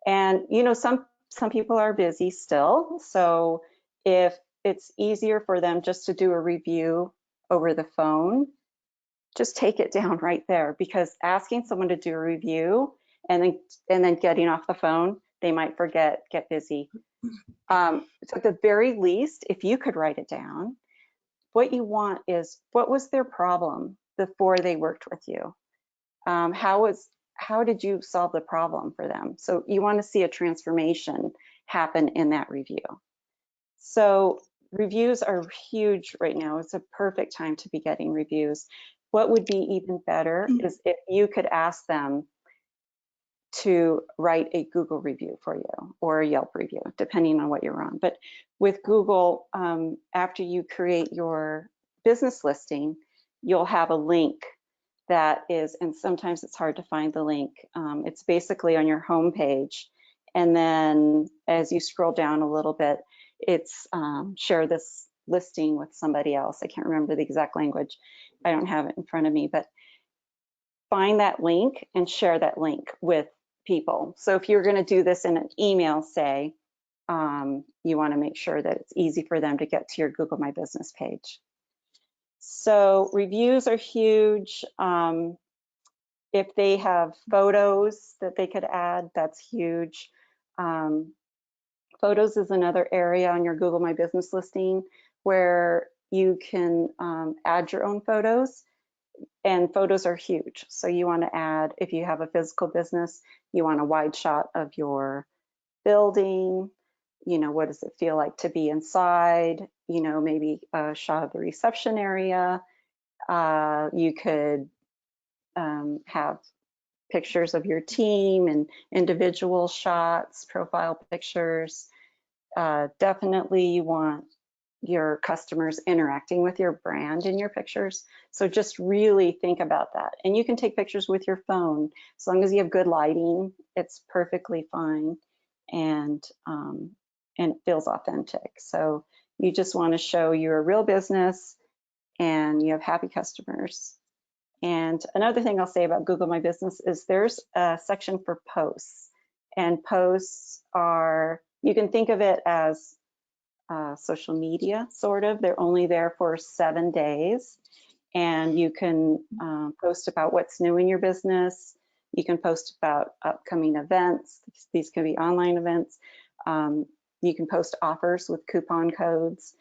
And some people are busy still, so if it's easier for them just to do a review over the phone, just take it down right there, because asking someone to do a review and then getting off the phone, they might forget, get busy. So at the very least, if you could write it down, what you want is, what was their problem before they worked with you? How did you solve the problem for them? So you want to see a transformation happen in that review. So reviews are huge right now. It's a perfect time to be getting reviews. What would be even better is if you could ask them to write a Google review for you, or a Yelp review, depending on what you're on. But with Google, after you create your business listing, you'll have a link that is, and sometimes it's hard to find the link. It's basically on your home page. And then as you scroll down a little bit, it's share this listing with somebody else. I can't remember the exact language. I don't have it in front of me, but find that link and share that link with people. So if you're going to do this in an email, say, you want to make sure that it's easy for them to get to your Google My Business page. So reviews are huge. If they have photos that they could add, that's huge. Photos is another area on your Google My Business listing where you can add your own photos, and photos are huge. So you want to add, if you have a physical business, you want a wide shot of your building. You know, what does it feel like to be inside? You know, maybe a shot of the reception area. You could have pictures of your team and individual shots, profile pictures. Definitely you want your customers interacting with your brand in your pictures. So just really think about that. And you can take pictures with your phone. As long as you have good lighting, it's perfectly fine, and it feels authentic. So you just want to show you're a real business and you have happy customers. And another thing I'll say about Google My Business is there's a section for posts. And posts are, you can think of it as social media, sort of. They're only there for 7 days. And you can post about what's new in your business. You can post about upcoming events. These can be online events. You can post offers with coupon codes.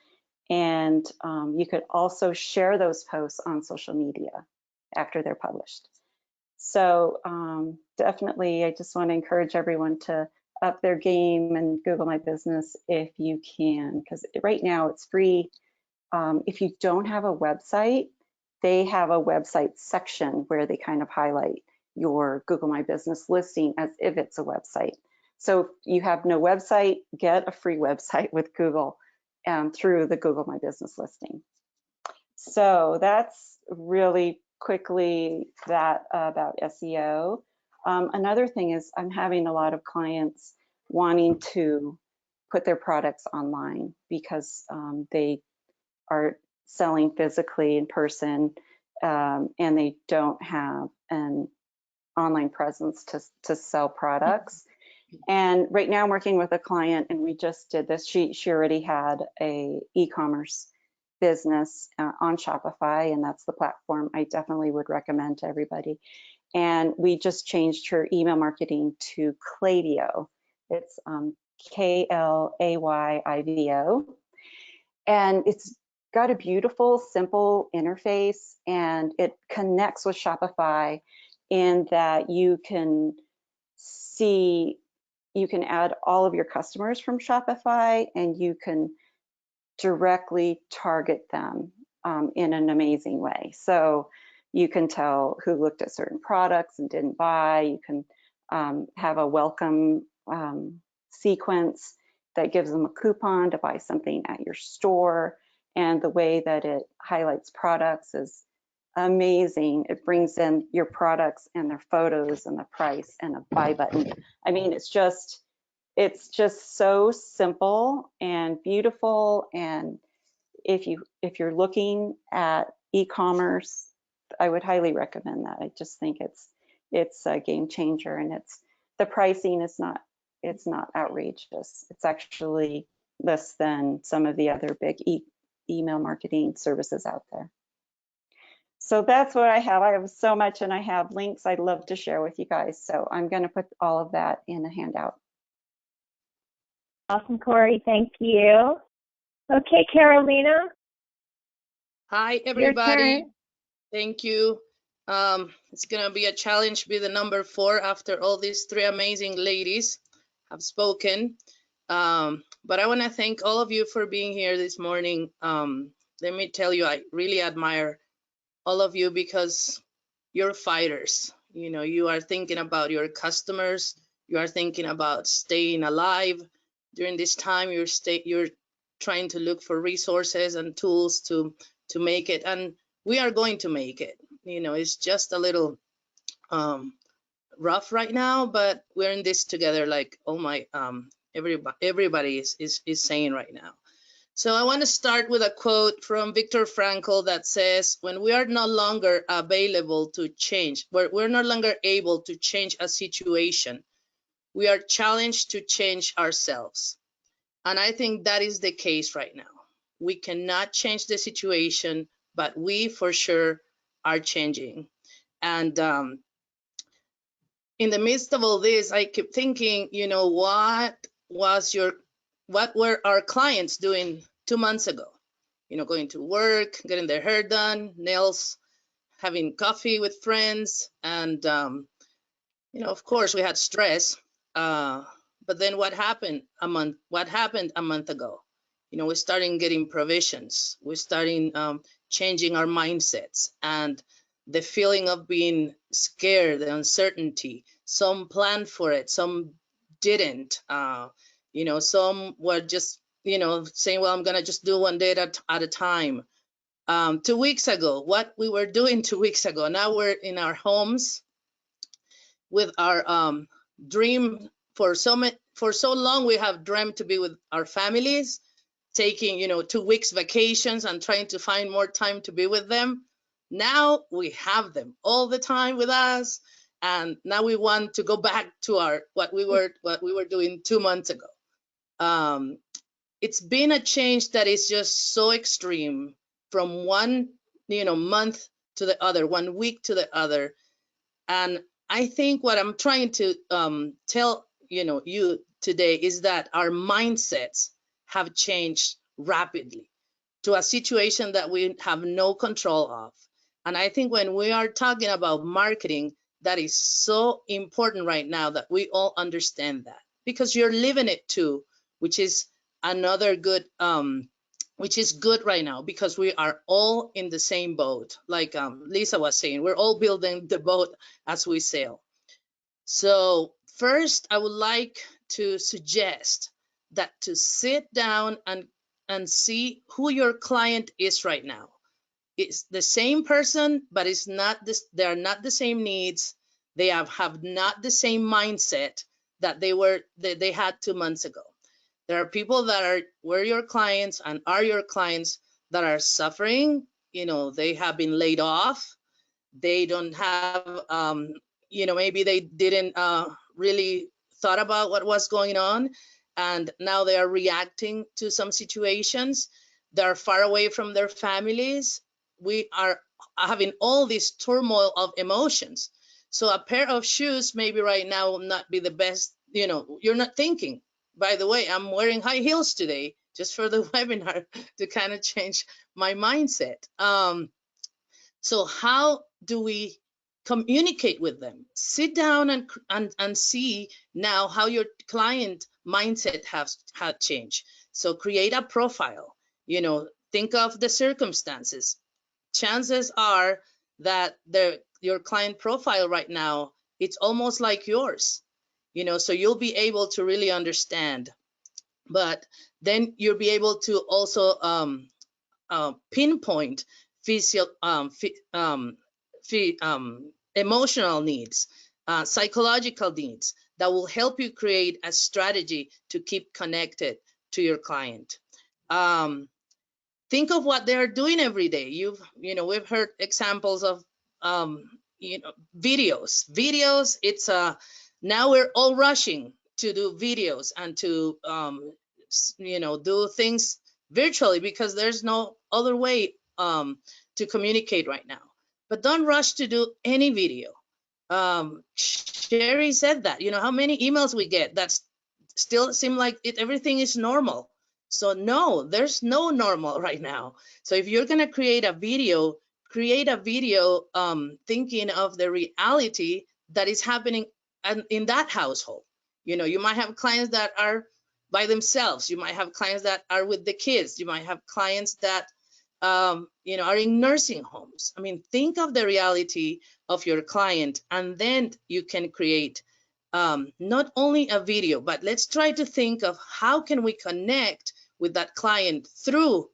And you could also share those posts on social media after they're published. So definitely, I just want to encourage everyone to up their game and Google My Business if you can, because right now it's free. If you don't have a website, they have a website section where they kind of highlight your Google My Business listing as if it's a website. So if you have no website, get a free website with Google through the Google My Business listing. So that's really quickly that about SEO. Another thing is I'm having a lot of clients wanting to put their products online because they are selling physically in person and they don't have an online presence to sell products. And right now I'm working with a client, and we just did this. She already had a e-commerce business on Shopify, and that's the platform I definitely would recommend to everybody. And we just changed her email marketing to Klaviyo. It's K-L-A-Y-I-V-O. And it's got a beautiful, simple interface, and it connects with Shopify in that you can see, you can add all of your customers from Shopify, and you can directly target them in an amazing way. So you can tell who looked at certain products and didn't buy. You can have a welcome sequence that gives them a coupon to buy something at your store. And the way that it highlights products is amazing. It brings in your products and their photos and the price and a buy button. I mean, it's just so simple and beautiful. And if you're looking at e-commerce, I would highly recommend that. I just think it's a game changer, and the pricing is not, it's not outrageous. It's actually less than some of the other big email marketing services out there. So that's what I have. I have so much, and I have links I'd love to share with you guys. So I'm going to put all of that in a handout. Awesome, Corey. Thank you. Okay, Carolina. Hi, Your everybody. turn. Thank you. It's going to be a challenge to be the number 4 after all these 3 amazing ladies have spoken. But I want to thank all of you for being here this morning. Let me tell you, I really admire all of you because you're fighters. You know, you are thinking about your customers. You are thinking about staying alive during this time. You're trying to look for resources and tools to make it, and we are going to make it. You know, it's just a little rough right now, but we're in this together, like everybody is saying right now. So I want to start with a quote from Viktor Frankl that says, when we are no longer available to change, we're no longer able to change a situation, we are challenged to change ourselves. And I think that is the case right now. We cannot change the situation, but we for sure are changing. And in the midst of all this, I keep thinking, you know, what were our clients doing 2 months ago? You know, going to work, getting their hair done, nails, having coffee with friends, and you know, of course, we had stress. But then what happened a month ago? You know, we're starting getting provisions. We're starting changing our mindsets, and the feeling of being scared, the uncertainty. Some planned for it, some didn't. You know, some were just, you know, saying, well, I'm gonna just do one day at a time. 2 weeks ago, what we were doing 2 weeks ago, now we're in our homes with our dream. For so long we have dreamt to be with our families, taking, you know, 2 weeks vacations and trying to find more time to be with them. Now we have them all the time with us, and now we want to go back to what we were doing 2 months ago. It's been a change that is just so extreme from one, you know, month to the other, 1 week to the other. And I think what I'm trying to tell, you know, you today is that our mindsets have changed rapidly to a situation that we have no control of. And I think when we are talking about marketing, that is so important right now that we all understand that, because you're living it too, which is another good which is good right now, because we are all in the same boat. Like Lisa was saying, we're all building the boat as we sail. So first, I would like to suggest that to sit down and see who your client is right now. It's the same person, but it's not this, they're not the same needs. They have not the same mindset that they had 2 months ago. There are people that were your clients and are your clients that are suffering. You know, they have been laid off. They don't have, you know, maybe they didn't really thought about what was going on, and now they are reacting to some situations. They're far away from their families. We are having all this turmoil of emotions. So a pair of shoes maybe right now will not be the best. You know, you're not thinking, by the way, I'm wearing high heels today just for the webinar to kind of change my mindset. So how do we communicate with them? Sit down and see now how your client mindset has changed. So create a profile, you know, think of the circumstances. Chances are that your client profile right now, it's almost like yours, you know, so you'll be able to really understand. But then you'll be able to also pinpoint emotional needs, psychological needs that will help you create a strategy to keep connected to your client. Think of what they're doing every day. You know, we've heard examples of you know, videos. It's now we're all rushing to do videos and to you know, do things virtually because there's no other way to communicate right now. but don't rush to do any video. Sherry said that, how many emails we get that still seem like everything is normal. So no, there's no normal right now. So if you're gonna create a video thinking of the reality that is happening in that household. You might have clients that are by themselves. You might have clients that are with the kids. You might have clients that are in nursing homes. I mean, think of the reality of your client, and then you can create not only a video, but let's try to think of how can we connect with that client through,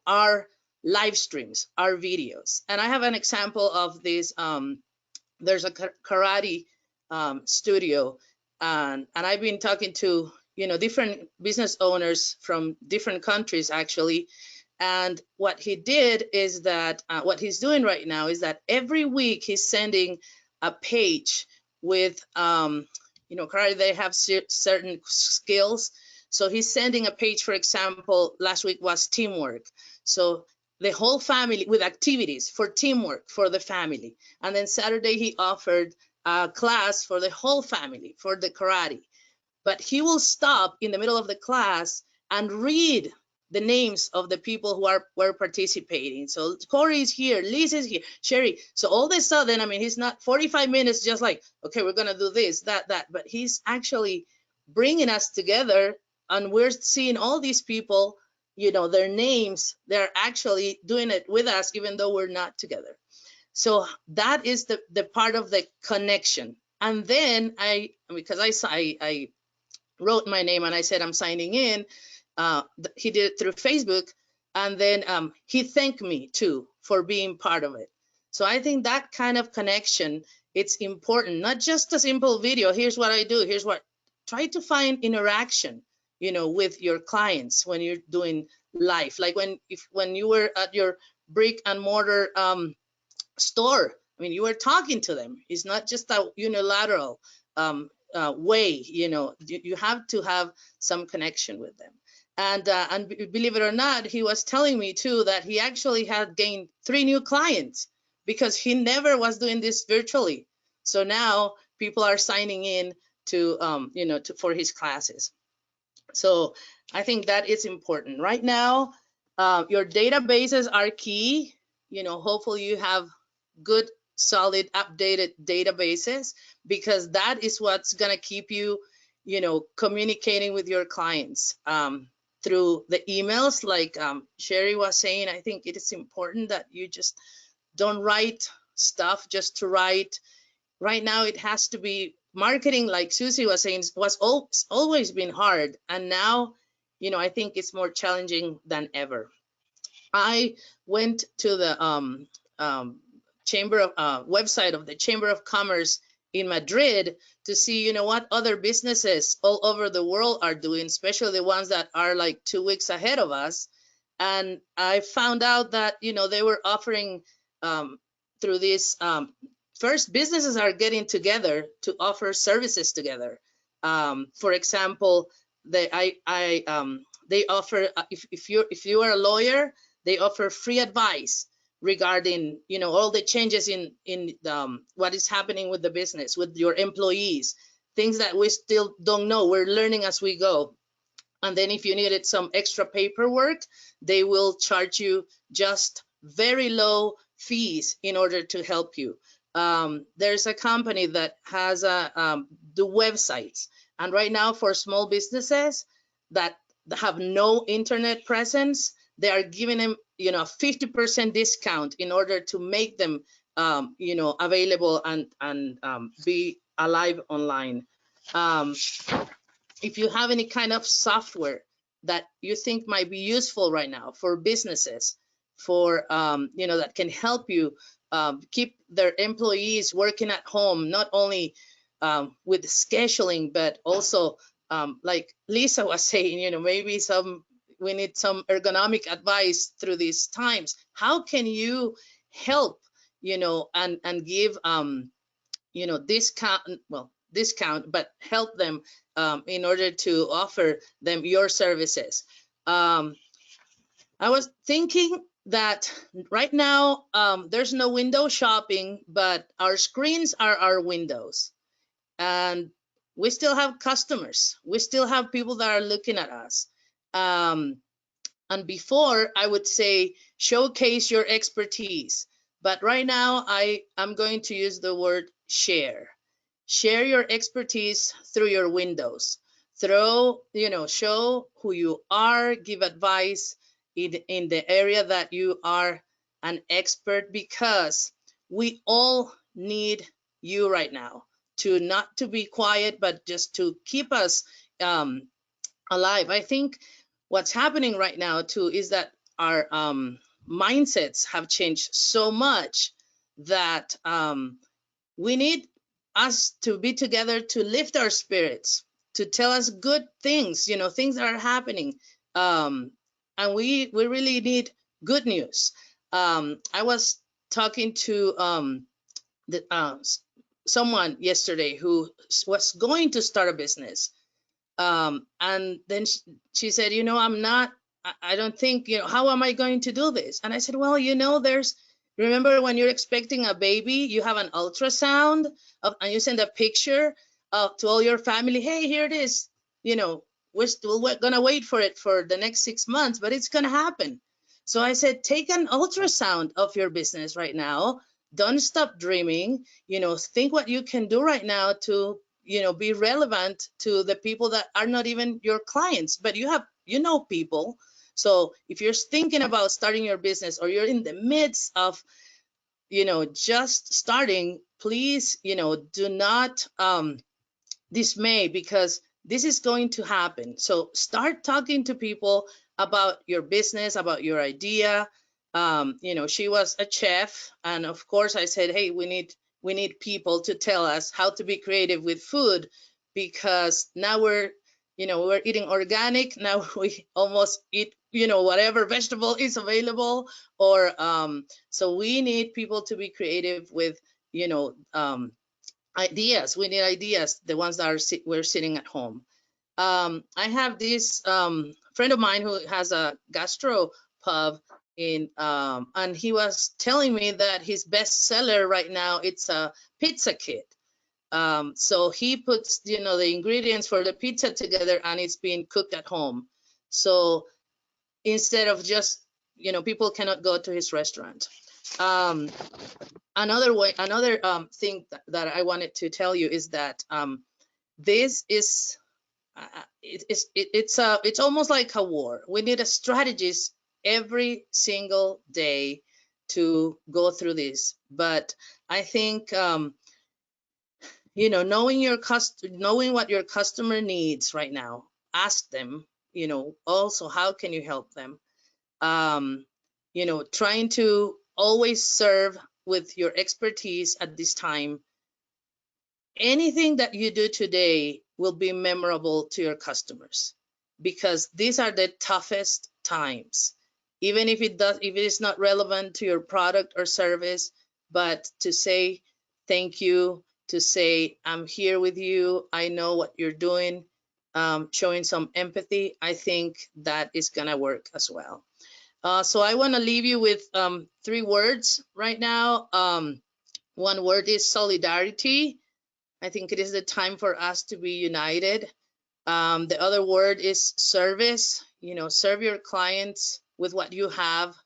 our live streams, our videos. And I have an example of this. There's a karate studio, and I've been talking to, different business owners from different countries actually. And what he did is that what he's doing right now is that every week he's sending a page with, karate, they have certain skills. So he's sending a page, for example, last week was teamwork. So the whole family with activities for teamwork for the family. And then Saturday he offered a class for the whole family for the karate. But he will stop in the middle of the class and read the names of the people who were participating. So Corey is here, Liz is here, Sherry. So all of a sudden, I mean, he's not 45 minutes just like, okay, we're gonna do this, that, but he's actually bringing us together, and we're seeing all these people, their names, they're actually doing it with us, even though we're not together. So that is the part of the connection. And then because I wrote my name and I said I'm signing in, he did it through Facebook, and then he thanked me too for being part of it. So I think that kind of connection, it's important, not just a simple video. Here's what I do. Try to find interaction, with your clients when you're doing live. Like when you were at your brick and mortar store, I mean, you were talking to them. It's not just a unilateral way, you have to have some connection with them. And believe it or not, he was telling me too that he actually had gained 3 new clients because he never was doing this virtually. So now people are signing in to, for his classes. So I think that is important. Right now, your databases are key. Hopefully you have good, solid, updated databases, because that is what's going to keep you, communicating with your clients through the emails. Like Sherry was saying, I think it is important that you just don't write stuff just to write. Right now, it has to be marketing, like Susie was saying, was always been hard. And now, I think it's more challenging than ever. I went to the Chamber of website of the Chamber of Commerce in Madrid to see, what other businesses all over the world are doing, especially the ones that are like 2 weeks ahead of us. And I found out that, they were offering through this, first, businesses are getting together to offer services together. For example, they offer, if you are a lawyer, they offer free advice regarding, all the changes in what is happening with the business, with your employees, things that we still don't know. We're learning as we go. And then if you needed some extra paperwork, they will charge you just very low fees in order to help you. There's a company that has the websites, and right now for small businesses that have no internet presence, they are giving them, a 50% discount in order to make them, available and be alive online. If you have any kind of software that you think might be useful right now for businesses, for that can help you keep their employees working at home, not only with scheduling, but also like Lisa was saying, maybe we need some ergonomic advice through these times. How can you help, and give, discount, but help them in order to offer them your services. I was thinking that right now there's no window shopping, but our screens are our windows, and we still have customers. We still have people that are looking at us. And before, I would say showcase your expertise, but right now I'm going to use the word share. Share your expertise through your windows. Show who you are, give advice in the area that you are an expert, because we all need you right now to not to be quiet, but just to keep us alive. I think what's happening right now too is that our mindsets have changed so much that we need us to be together to lift our spirits, to tell us good things, things that are happening. And we really need good news. I was talking to someone yesterday who was going to start a business. And then she said, I don't think, how am I going to do this? And I said, well, remember when you're expecting a baby, you have an ultrasound and you send a picture to all your family. Hey, here it is. We're going to wait for it for the next 6 months, but it's going to happen. So I said, take an ultrasound of your business right now. Don't stop dreaming. Think what you can do right now to, be relevant to the people that are not even your clients, but you people. So if you're thinking about starting your business, or you're in the midst of, just starting, please, do not dismay, because this is going to happen. So start talking to people about your business, about your idea. She was a chef, and of course I said, hey, we need people to tell us how to be creative with food, because now we're eating organic. Now we almost eat, whatever vegetable is available, or so we need people to be creative with, ideas. We need ideas, the ones that we're sitting at home. I have this friend of mine who has a gastro pub and he was telling me that his best seller right now, it's a pizza kit. So he puts, the ingredients for the pizza together, and it's being cooked at home. So instead of just, people cannot go to his restaurant. Another thing that I wanted to tell you is that this is it's almost like a war. We need a strategist every single day to go through this. But I think knowing what your customer needs right now, ask them, also how can you help them. Trying to always serve with your expertise at this time. Anything that you do today will be memorable to your customers, because these are the toughest times. Even if it is not relevant to your product or service, but to say thank you, to say I'm here with you, I know what you're doing, showing some empathy, I think that is gonna work as well. So I want to leave you with 3 words right now. One word is solidarity. I think it is the time for us to be united. The other word is service. Serve your clients with what you have.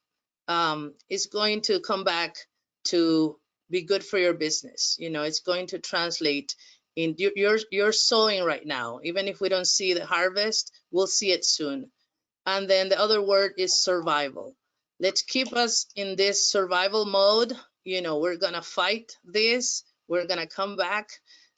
It's going to come back to be good for your business. It's going to translate in you're sowing right now. Even if we don't see the harvest, we'll see it soon. And then the other word is survival. Let's keep us in this survival mode. We're gonna fight this. We're gonna come back.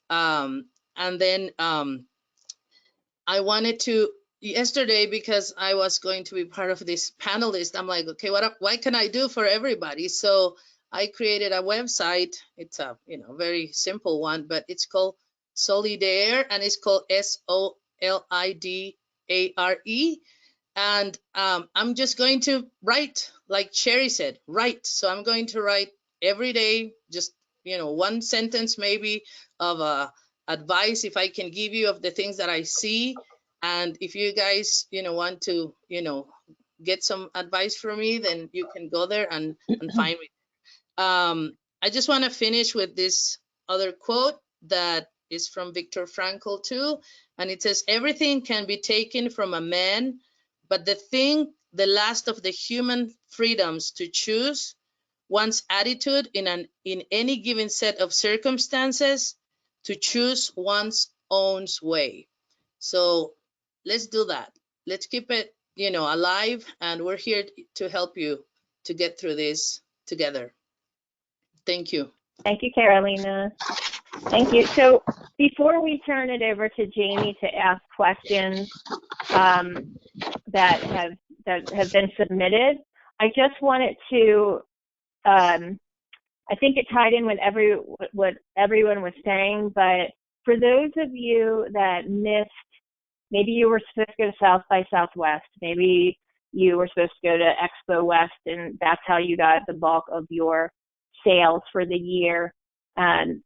And then I wanted to yesterday, because I was going to be part of this panelist, I'm like, okay, what can I do for everybody? So I created a website. It's a very simple one, but it's called Solidare, and it's called SOLIDARE. And I'm just going to write, like Sherry said, write. So I'm going to write every day, just one sentence maybe of advice, if I can give you, of the things that I see. And if you guys want to get some advice from me, then you can go there and find me. I just want to finish with this other quote that is from Viktor Frankl too, and it says, "Everything can be taken from a man, but the last of the human freedoms to choose one's attitude in any given set of circumstances, to choose one's own way." So let's do that. Let's keep it, alive, and we're here to help you to get through this together. Thank you. Thank you, Carolina. Thank you. So before we turn it over to Jamie to ask questions that have been submitted, I just wanted to, I think it tied in with what everyone was saying, but for those of you that missed, maybe you were supposed to go to South by Southwest, maybe you were supposed to go to Expo West, and that's how you got the bulk of your sales for the year,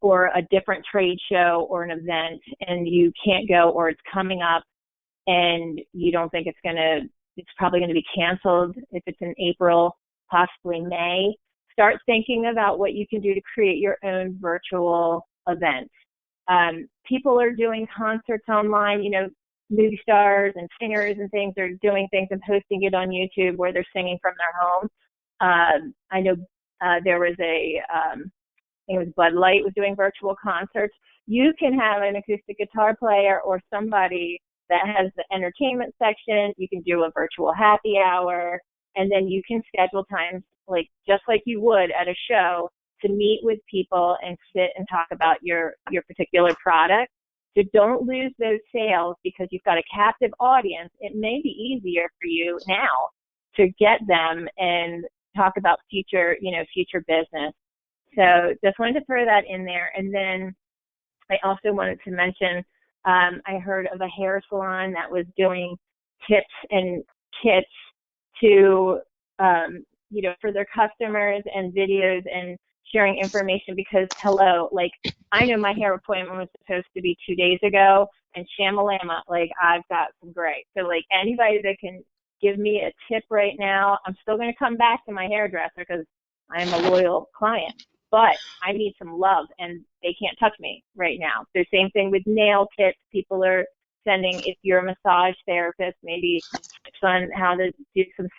or a different trade show or an event, and you can't go, or it's coming up and you don't think it's probably going to be canceled if it's in April, possibly May. Start thinking about what you can do to create your own virtual events. People are doing concerts online, movie stars and singers and things are doing things and posting it on YouTube where they're singing from their home. I know there was I think it was Bud Light was doing virtual concerts. You can have an acoustic guitar player or somebody that has the entertainment section. You can do a virtual happy hour, and then you can schedule times just like you would at a show to meet with people and sit and talk about your particular product. So don't lose those sales because you've got a captive audience. It may be easier for you now to get them and talk about future business. So just wanted to throw that in there. And then I also wanted to mention, I heard of a hair salon that was doing tips and kits to, for their customers and videos and sharing information because, I know my hair appointment was supposed to be 2 days ago, and shamalama, I've got some gray. So, anybody that can give me a tip right now, I'm still going to come back to my hairdresser because I'm a loyal client. But I need some love, and they can't touch me right now. So same thing with nail tips. People are sending, if you're a massage therapist, maybe tips on how to do some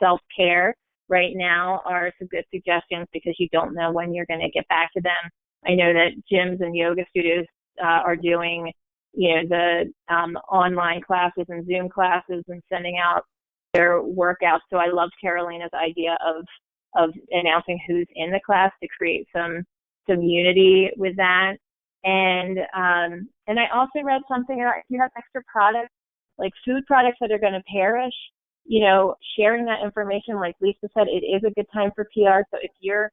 self-care right now are some good suggestions because you don't know when you're going to get back to them. I know that gyms and yoga studios are doing, the online classes and Zoom classes and sending out their workouts. So I love Carolina's idea of announcing who's in the class to create some unity with that. And I also read something about if you have extra products, like food products that are going to perish, sharing that information, like Lisa said, it is a good time for PR. So if you're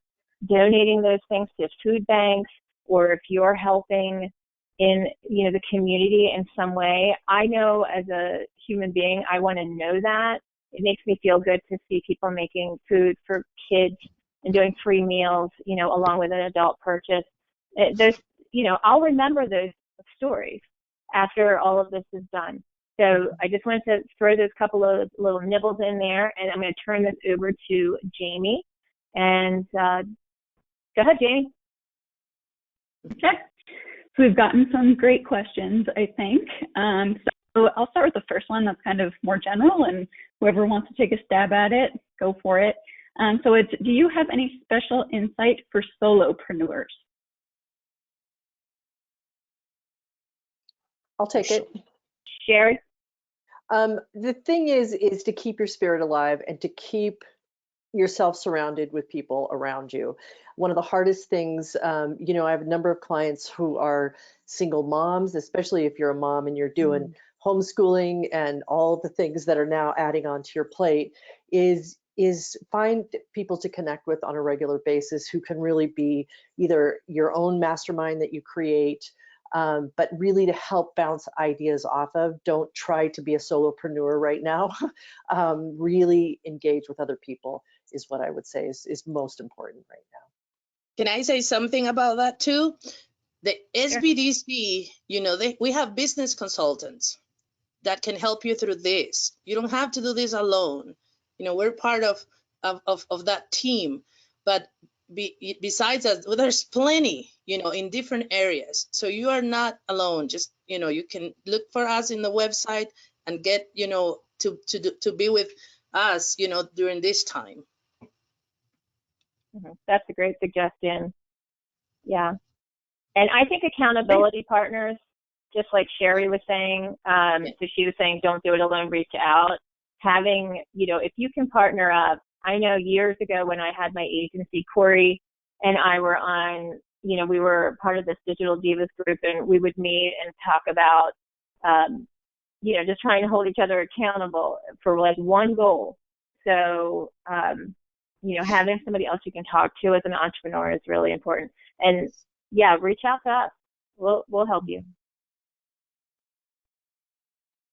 donating those things to food banks, or if you're helping in, the community in some way, I know as a human being, I want to know that. It makes me feel good to see people making food for kids and doing free meals, along with an adult purchase. I'll remember those stories after all of this is done. So I just wanted to throw those couple of little nibbles in there, and I'm going to turn this over to Jamie. And go ahead, Jamie. Okay. So we've gotten some great questions, I think. So I'll start with the first one that's kind of more general, and whoever wants to take a stab at it, go for it. So it's, do you have any special insight for solopreneurs? I'll take it. Sherry? The thing is to keep your spirit alive and to keep yourself surrounded with people around you. One of the hardest things, I have a number of clients who are single moms, especially if you're a mom and you're doing homeschooling and all the things that are now adding onto your plate, is find people to connect with on a regular basis who can really be either your own mastermind that you create, but really to help bounce ideas off of. Don't try to be a solopreneur right now. Really engage with other people is what I would say is most important right now. Can I say something about that too? The SBDC, we have business consultants. that can help you through this. You don't have to do this alone. We're part of that team. But besides that, well, there's plenty, in different areas. So you are not alone. Just, you can look for us in the website and get, to be with us, during this time. That's a great suggestion. Yeah. And I think accountability partners, just like Sherry was saying, so she was saying, don't do it alone, reach out. Having, if you can partner up. I know years ago when I had my agency, Corey and I were on, we were part of this Digital Divas group, and we would meet and talk about, just trying to hold each other accountable for like one goal. So, having somebody else you can talk to as an entrepreneur is really important. And yeah, reach out to us. We'll help you.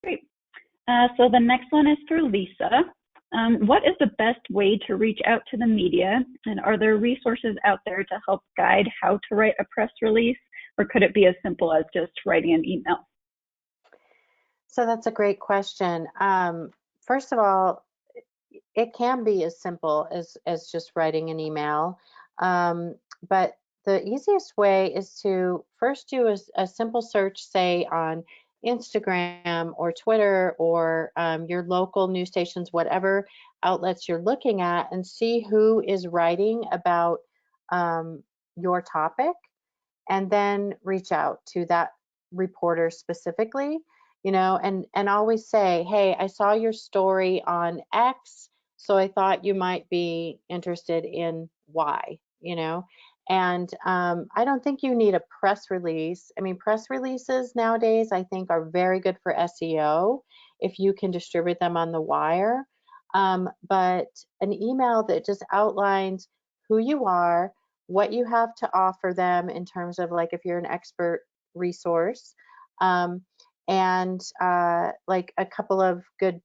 Great. So the next one is for Lisa. What is the best way to reach out to the media? And are there resources out there to help guide how to write a press release? Or could it be as simple as just writing an email? So that's a great question. First of all, it can be as simple as just writing an email. But the easiest way is to first do a simple search, say on Instagram or Twitter or your local news stations, whatever outlets you're looking at, and see who is writing about your topic, and then reach out to that reporter specifically, and always say, hey, I saw your story on X, so I thought you might be interested in Y, And I don't think you need a press release. I mean, press releases nowadays, I think, are very good for SEO if you can distribute them on the wire. But an email that just outlines who you are, what you have to offer them in terms of like if you're an expert resource, and like a couple of good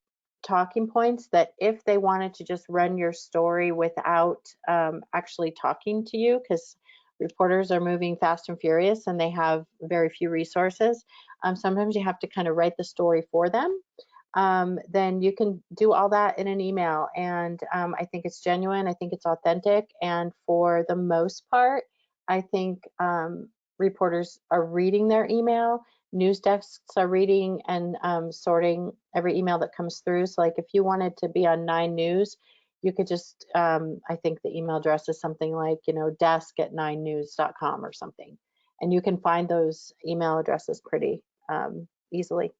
talking points that if they wanted to just run your story without actually talking to you, because reporters are moving fast and furious and they have very few resources, sometimes you have to kind of write the story for them. Then you can do all that in an email, and I think it's genuine, I think it's authentic, and for the most part, I think reporters are reading their email. News desks are reading and sorting every email that comes through. So like if you wanted to be on 9 News, you could just, I think the email address is something like, desk@9news.com or something. And you can find those email addresses pretty easily.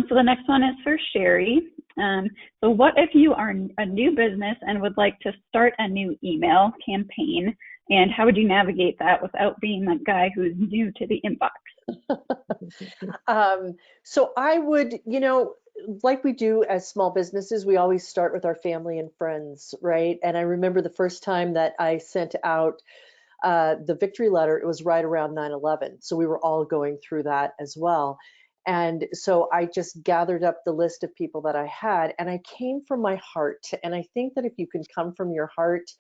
So the next one is for Sherry. So what if you are a new business and would like to start a new email campaign? And how would you navigate that without being that guy who's new to the inbox? So I would, like we do as small businesses, we always start with our family and friends, right? And I remember the first time that I sent out the victory letter, it was right around 9/11. So we were all going through that as well. And so I just gathered up the list of people that I had, and I came from my heart. And I think that if you can come from your heart,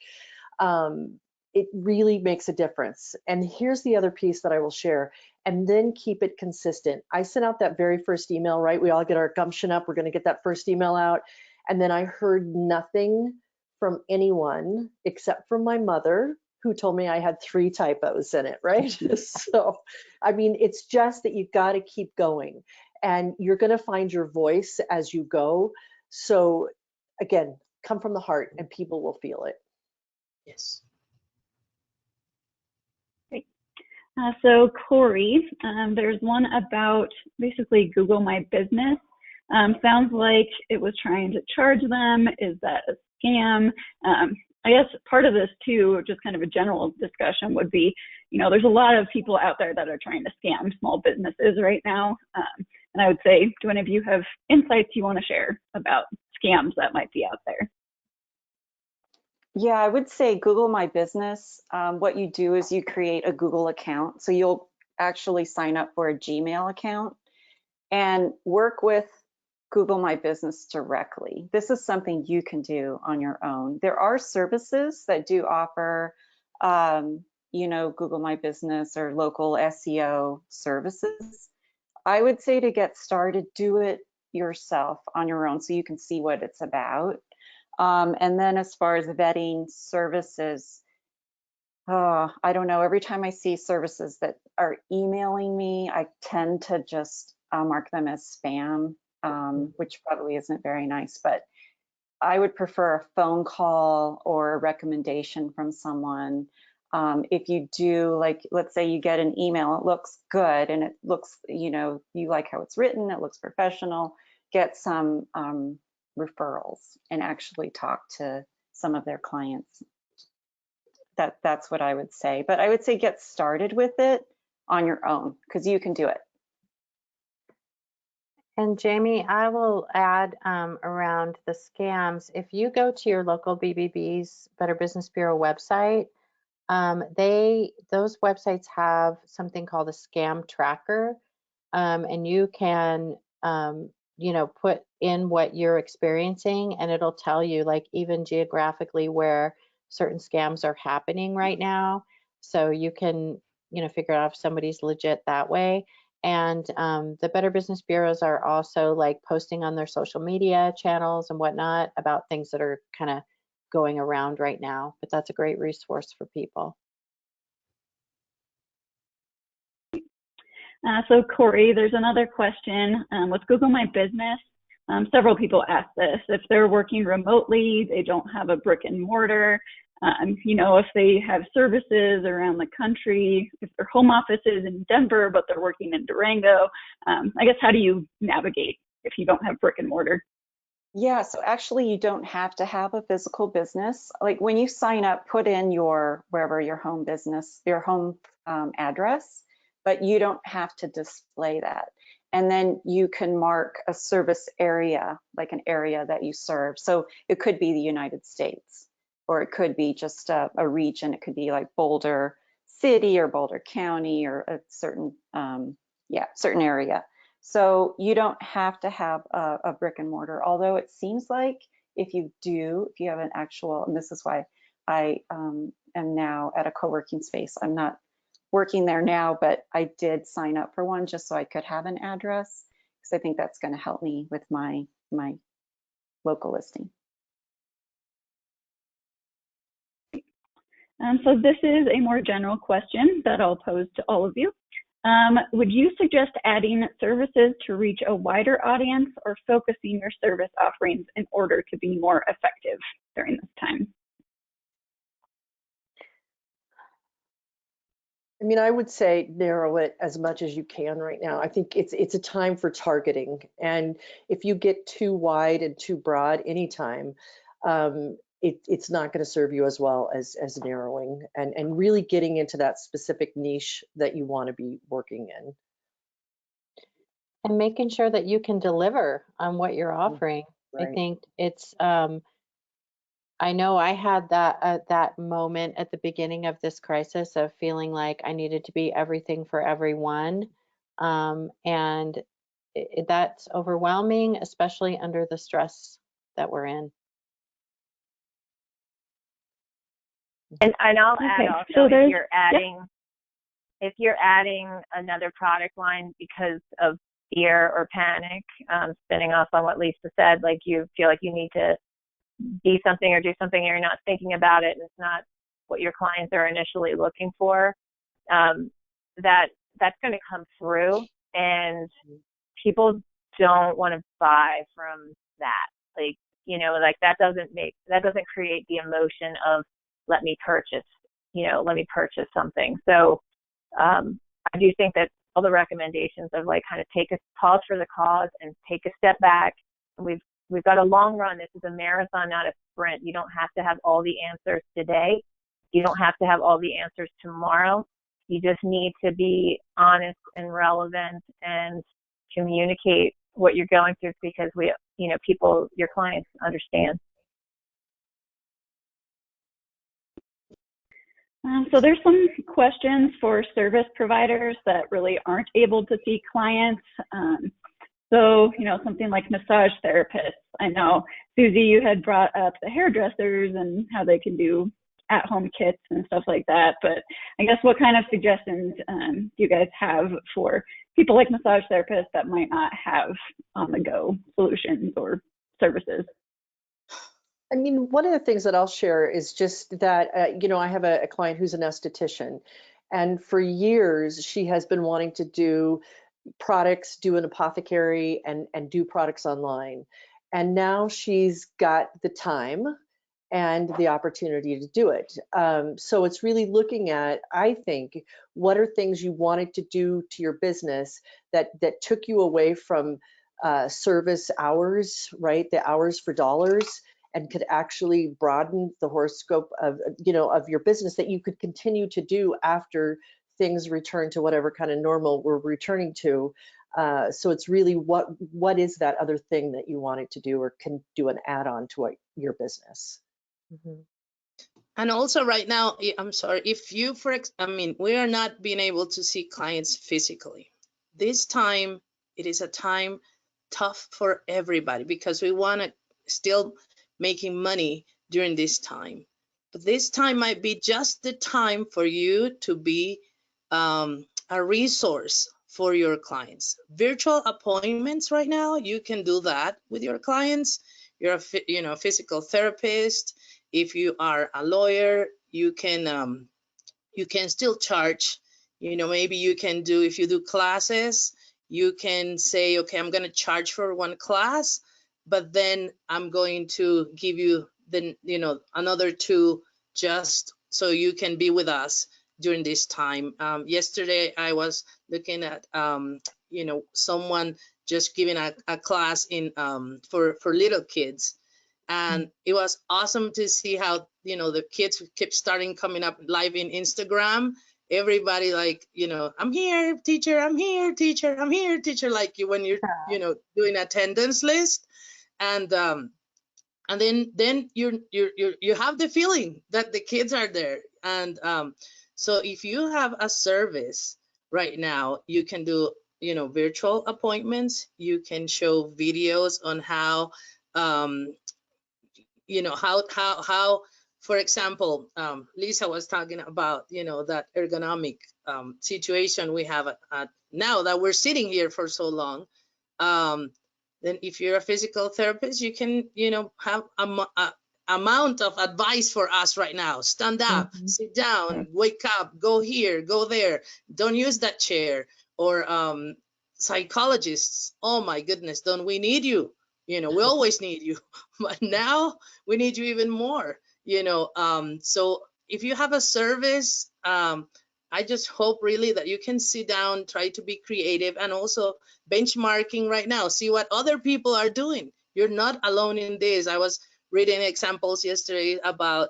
it really makes a difference. And here's the other piece that I will share, and then keep it consistent. I sent out that very first email, right? We all get our gumption up. We're going to get that first email out. And then I heard nothing from anyone except from my mother, who told me I had 3 typos in it, right? So, I mean, it's just that you've got to keep going, and you're going to find your voice as you go. So again, come from the heart and people will feel it. Yes. Great. So Corey, there's one about basically Google My Business. Sounds like it was trying to charge them. Is that a scam? I guess part of this too, just kind of a general discussion would be, there's a lot of people out there that are trying to scam small businesses right now. And I would say, do any of you have insights you want to share about scams that might be out there? Yeah, I would say Google My Business. What you do is you create a Google account. So you'll actually sign up for a Gmail account and work with Google My Business directly. This is something you can do on your own. There are services that do offer, Google My Business or local SEO services, I would say to get started, do it yourself on your own so you can see what it's about. And then as far as vetting services, I don't know. Every time I see services that are emailing me, I tend to just mark them as spam, which probably isn't very nice. But I would prefer a phone call or a recommendation from someone. If you do, like, let's say you get an email, it looks good and it looks, you like how it's written, it looks professional, get some referrals and actually talk to some of their clients. That's what I would say. But I would say get started with it on your own because you can do it. And Jamie, I will add around the scams. If you go to your local BBB's Better Business Bureau website, those websites have something called a scam tracker, and you can put in what you're experiencing, and it'll tell you, like, even geographically where certain scams are happening right now, so you can figure out if somebody's legit that way. And the Better Business Bureaus are also like posting on their social media channels and whatnot about things that are kind of going around right now, but that's a great resource for people. So Corey, there's another question. With Google My Business, several people ask this. If they're working remotely, they don't have a brick and mortar, if they have services around the country, if their home office is in Denver, but they're working in Durango, I guess, how do you navigate if you don't have brick and mortar? Yeah, so actually you don't have to have a physical business. Like when you sign up, put in wherever your home business, your home address, but you don't have to display that. And then you can mark a service area, like an area that you serve. So it could be the United States, or it could be just a region. It could be like Boulder City or Boulder County or a certain area. So you don't have to have a brick and mortar, although it seems like if you have an actual, and this is why I am now at a co-working space. I'm not working there now, but I did sign up for one just so I could have an address, because I think that's going to help me with my local listing. So this is a more general question that I'll pose to all of you. Would you suggest adding services to reach a wider audience or focusing your service offerings in order to be more effective during this time? I mean, I would say narrow it as much as you can right now. I think it's a time for targeting. And if you get too wide and too broad anytime, it's not going to serve you as well as narrowing and really getting into that specific niche that you want to be working in. And making sure that you can deliver on what you're offering. Right. I think it's, I know I had that moment at the beginning of this crisis of feeling like I needed to be everything for everyone. And that's overwhelming, especially under the stress that we're in. And I'll add also, so if you're adding another product line because of fear or panic, spinning off on what Lisa said, like you feel like you need to be something or do something, and you're not thinking about it, and it's not what your clients are initially looking for, that's going to come through, and people don't want to buy from that. Like, like that doesn't create the emotion of let me purchase something. So I do think that all the recommendations of like kind of take a pause for the cause and take a step back. And we've got a long run. This is a marathon, not a sprint. You don't have to have all the answers today. You don't have to have all the answers tomorrow. You just need to be honest and relevant and communicate what you're going through, because people, your clients understand. So there's some questions for service providers that really aren't able to see clients. So, something like massage therapists. I know, Susie, you had brought up the hairdressers and how they can do at-home kits and stuff like that. But I guess what kind of suggestions do you guys have for people like massage therapists that might not have on-the-go solutions or services? I mean, one of the things that I'll share is just that, I have a client who's an esthetician, and for years she has been wanting to do products, do an apothecary, and do products online. And now she's got the time and the opportunity to do it. So it's really looking at, I think, what are things you wanted to do to your business that took you away from service hours, right? The hours for dollars, and could actually broaden the horoscope of your business that you could continue to do after things return to whatever kind of normal we're returning to. So it's really what is that other thing that you wanted to do or can do an add-on to your business. Mm-hmm. And also right now, I'm sorry, if you, we are not being able to see clients physically. This time, it is a time tough for everybody because we want to still making money during this time. But this time might be just the time for you to be a resource for your clients. Virtual appointments right now, you can do that with your clients. You're a physical therapist. If you are a lawyer, you can still charge. Maybe you can do, if you do classes, you can say, okay, I'm going to charge for one class, but then I'm going to give you another two just so you can be with us during this time. Yesterday I was looking at someone just giving a class in for little kids, and it was awesome to see how the kids kept starting coming up live in Instagram. Everybody I'm here, teacher, I'm here, teacher, I'm here, teacher, like when you're doing attendance list. And then you have the feeling that the kids are there. And so if you have a service right now, you can do virtual appointments. You can show videos on how how for example, Lisa was talking about that ergonomic situation we have now that we're sitting here for so long. Then if you're a physical therapist, you can, have a amount of advice for us right now. Stand up, sit down, wake up, go here, go there. Don't use that chair. Or psychologists, oh my goodness, don't we need you? We always need you, but now we need you even more. So if you have a service, I just hope really that you can sit down, try to be creative, and also benchmarking right now. See what other people are doing. You're not alone in this. I was reading examples yesterday about,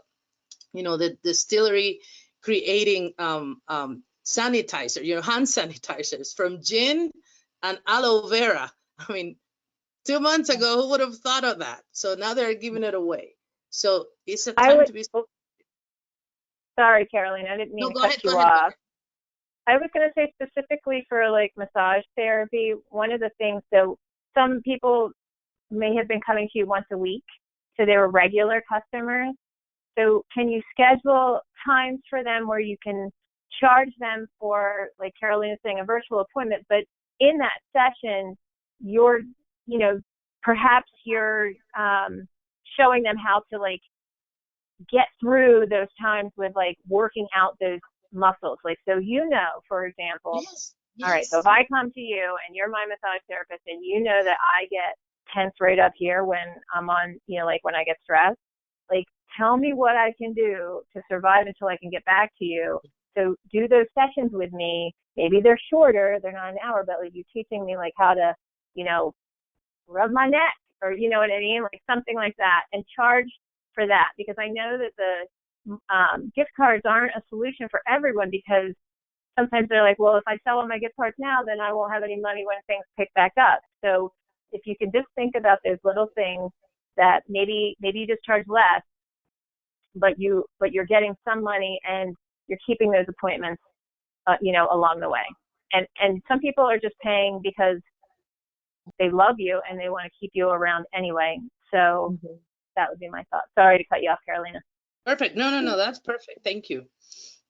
the distillery creating sanitizer, hand sanitizers from gin and aloe vera. I mean, 2 months ago, who would have thought of that? So now they're giving it away. So it's a time to be. Sorry, Caroline, I didn't mean to cut you off. I was going to say specifically for like massage therapy, one of the things, so some people may have been coming to you once a week, so they were regular customers. So can you schedule times for them where you can charge them for, like Caroline is saying, a virtual appointment, but in that session, you're, perhaps you're showing them how to like get through those times with like working out those muscles. Like, so, for example, Yes. All right, so if I come to you and you're my massage therapist and you know that I get tense right up here when I'm on, like when I get stressed, like tell me what I can do to survive until I can get back to you. So do those sessions with me. Maybe they're shorter, they're not an hour, but like you teaching me like how to, rub my neck or, you know what I mean? Like something like that, and charge for that, because I know that the gift cards aren't a solution for everyone, because sometimes they're like, well, if I sell all my gift cards now, then I won't have any money when things pick back up. So if you can just think about those little things that maybe you just charge less, but you're getting some money and you're keeping those appointments, along the way. And some people are just paying because they love you and they want to keep you around anyway. So that would be my thought. Sorry to cut you off, Carolina. Perfect. No, that's perfect. Thank you.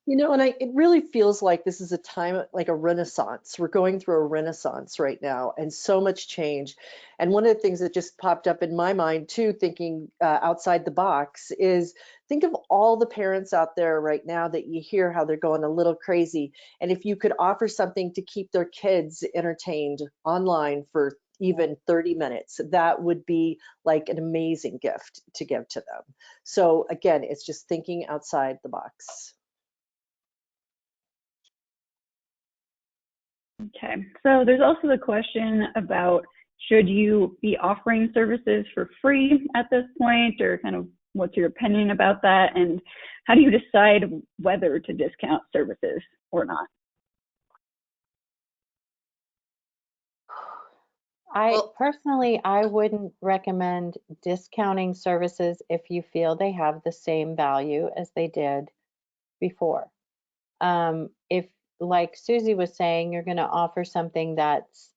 You know, and it really feels like this is a time like a renaissance. We're going through a renaissance right now, and so much change. And one of the things that just popped up in my mind too, thinking outside the box, is think of all the parents out there right now that you hear how they're going a little crazy. And if you could offer something to keep their kids entertained online for even 30 minutes, that would be like an amazing gift to give to them. So again, it's just thinking outside the box. Okay, so there's also the question about, should you be offering services for free at this point, or kind of what's your opinion about that? And how do you decide whether to discount services or not? Personally, I wouldn't recommend discounting services if you feel they have the same value as they did before. If, like Susie was saying, you're going to offer something that's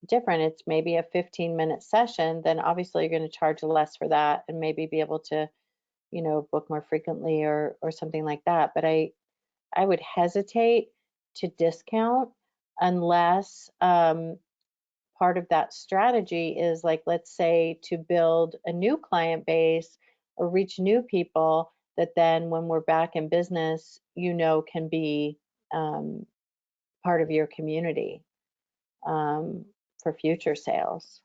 different, it's maybe a 15-minute session, then obviously you're going to charge less for that and maybe be able to, you know, book more frequently or something like that. But I would hesitate to discount unless part of that strategy is, like, let's say, to build a new client base or reach new people that then when we're back in business, you know, can be part of your community for future sales.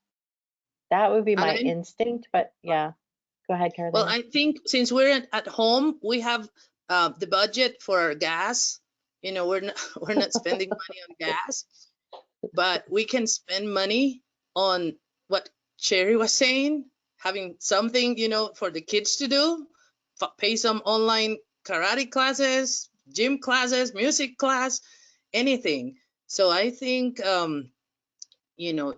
That would be my instinct, but yeah, go ahead, Carolina. Well, I think since we're at home, we have the budget for our gas. You know, we're not spending money on gas, but we can spend money on what Sherry was saying, having something, you know, for the kids to do, pay some online karate classes, gym classes, music class, anything. So I think, you know,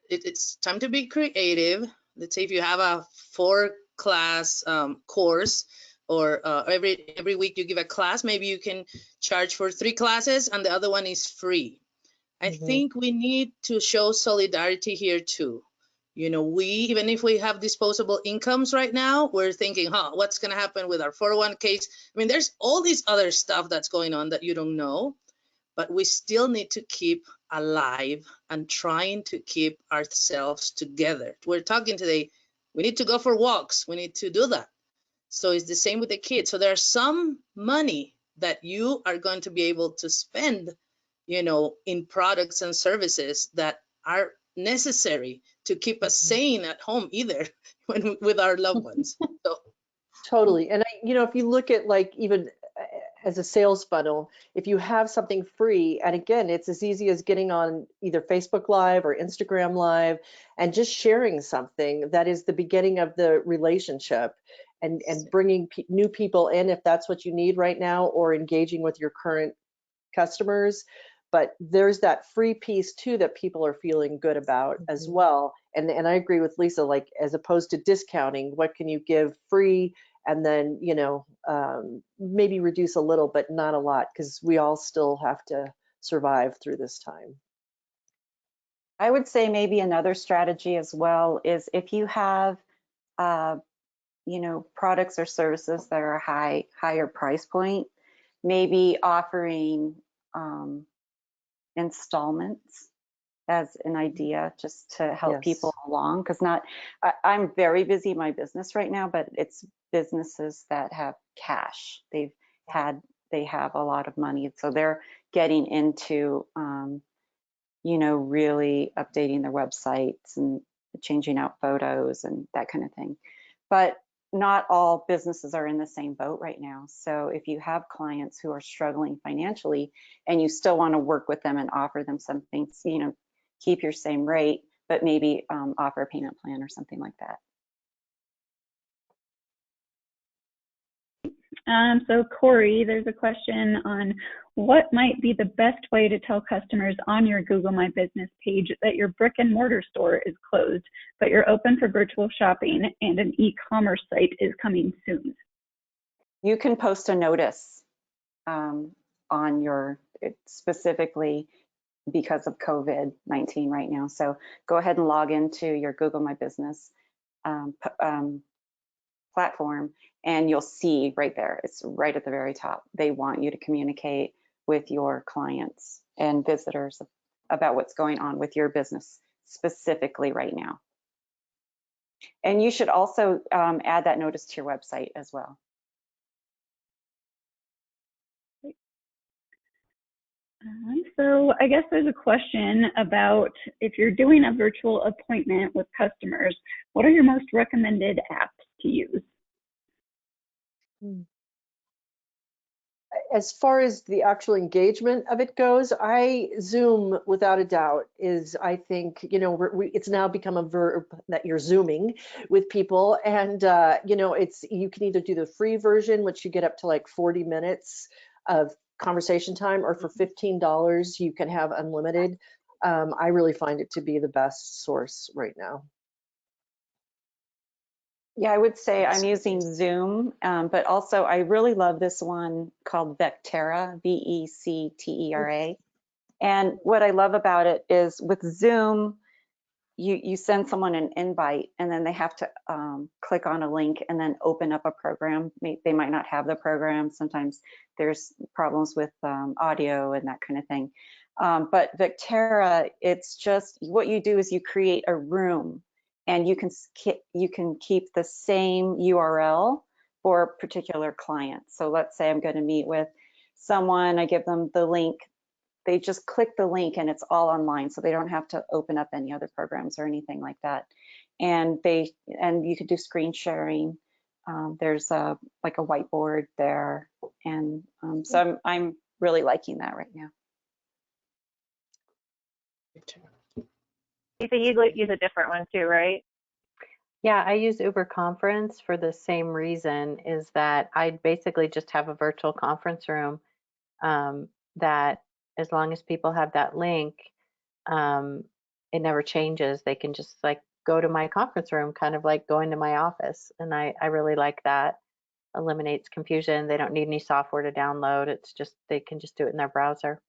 it's time to be creative. Let's say if you have a 4-class course, or every week you give a class, maybe you can charge for 3 classes and the other one is free. I think we need to show solidarity here too. You know, even if we have disposable incomes right now, we're thinking, what's going to happen with our 401ks? I mean, there's all this other stuff that's going on that you don't know, but we still need to keep alive and trying to keep ourselves together. We're talking today, we need to go for walks. We need to do that. So it's the same with the kids. So there's some money that you are going to be able to spend, you know, in products and services that are necessary to keep us sane at home either with our loved ones. So. Totally. And you know, if you look at, like, even as a sales funnel, if you have something free, and again, it's as easy as getting on either Facebook Live or Instagram Live and just sharing something that is the beginning of the relationship, and bringing new people in if that's what you need right now, or engaging with your current customers. But there's that free piece too that people are feeling good about as well. And I agree with Lisa, like, as opposed to discounting, what can you give free? And then, you know, maybe reduce a little, but not a lot, because we all still have to survive through this time. I would say maybe another strategy as well is if you have, you know, products or services that are higher price point, maybe offering installments as an idea, just to help people along. Because I'm very busy in my business right now, but it's businesses that have cash. They have a lot of money, so they're getting into you know, really updating their websites and changing out photos and that kind of thing. But not all businesses are in the same boat right now. So if you have clients who are struggling financially and you still want to work with them and offer them something, you know, keep your same rate, but maybe offer a payment plan or something like that. So Corey, there's a question on what might be the best way to tell customers on your Google My Business page that your brick and mortar store is closed, but you're open for virtual shopping and an e-commerce site is coming soon. You can post a notice on your, specifically because of COVID-19 right now. So go ahead and log into your Google My Business platform, and you'll see right there, it's right at the very top. They want you to communicate with your clients and visitors about what's going on with your business specifically right now. And you should also add that notice to your website as well. So I guess there's a question about if you're doing a virtual appointment with customers, what are your most recommended apps to use? As far as the actual engagement of it goes, Zoom, without a doubt, is, I think, you know, it's now become a verb that you're Zooming with people. And, you know, you can either do the free version, which you get up to like 40 minutes of conversation time, or for $15, you can have unlimited. I really find it to be the best source right now. Yeah, I would say I'm using Zoom, but also I really love this one called Vectera, Vectera. And what I love about it is with Zoom, you send someone an invite, and then they have to click on a link and then open up a program. They might not have the program. Sometimes there's problems with audio and that kind of thing. But Vectera, it's just what you do is you create a room, and you can keep the same URL for a particular client. So let's say I'm going to meet with someone, I give them the link. They just click the link and it's all online, so they don't have to open up any other programs or anything like that. And you can do screen sharing. There's like a whiteboard there, and so I'm really liking that right now. Lisa, you use a different one too, right? Yeah, I use Uber Conference for the same reason, is that I basically just have a virtual conference room that, as long as people have that link, it never changes. They can just like go to my conference room, kind of like going to my office. And I really like that. Eliminates confusion. They don't need any software to download. It's just, they can just do it in their browser.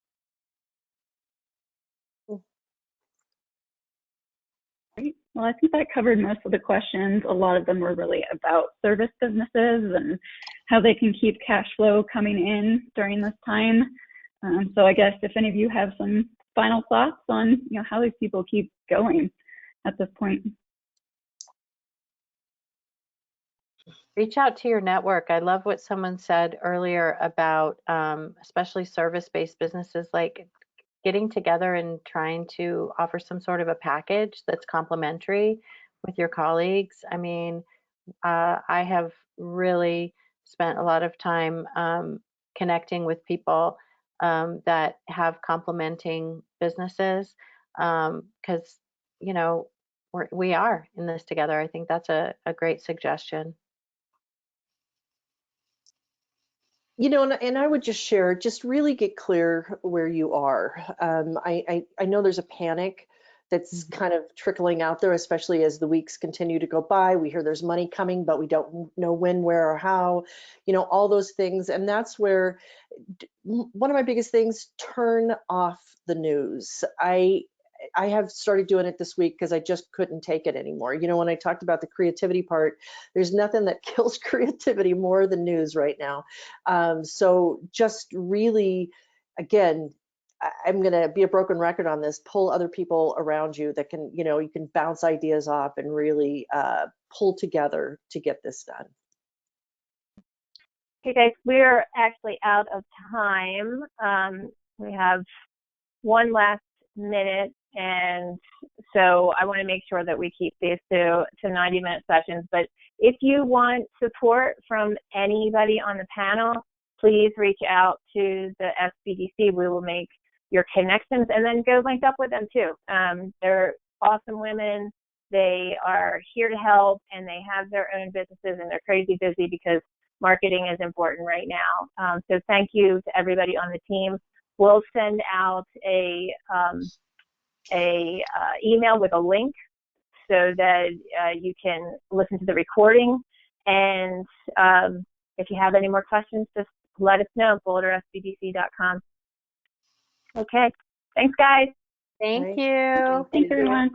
Great. Well, I think that covered most of the questions. A lot of them were really about service businesses and how they can keep cash flow coming in during this time. So I guess if any of you have some final thoughts on, you know, how these people keep going at this point. Reach out to your network. I love what someone said earlier about especially service-based businesses, like getting together and trying to offer some sort of a package that's complementary with your colleagues. I mean, I have really spent a lot of time connecting with people that have complementing businesses, because, you know, we are in this together. I think that's a great suggestion. You know, and I would just share, just really get clear where you are. I know there's a panic that's kind of trickling out there, especially as the weeks continue to go by. We hear there's money coming, but we don't know when, where, or how, you know, all those things. And that's where one of my biggest things, turn off the news. I have started doing it this week because I just couldn't take it anymore. You know, when I talked about the creativity part, there's nothing that kills creativity more than news right now. So just really, again, I'm going to be a broken record on this, pull other people around you that can, you know, you can bounce ideas off and really pull together to get this done. Okay, guys, we're actually out of time. We have one last minute, and so I want to make sure that we keep these to 90-minute sessions. But if you want support from anybody on the panel, please reach out to the SBDC. We will make your connections, and then go link up with them too. They're awesome women. They are here to help, and they have their own businesses, and they're crazy busy because marketing is important right now. So thank you to everybody on the team. We'll send out a email with a link so that you can listen to the recording. And if you have any more questions, just let us know, bouldersbdc.com. Okay, thanks guys. Thank you. Thanks everyone.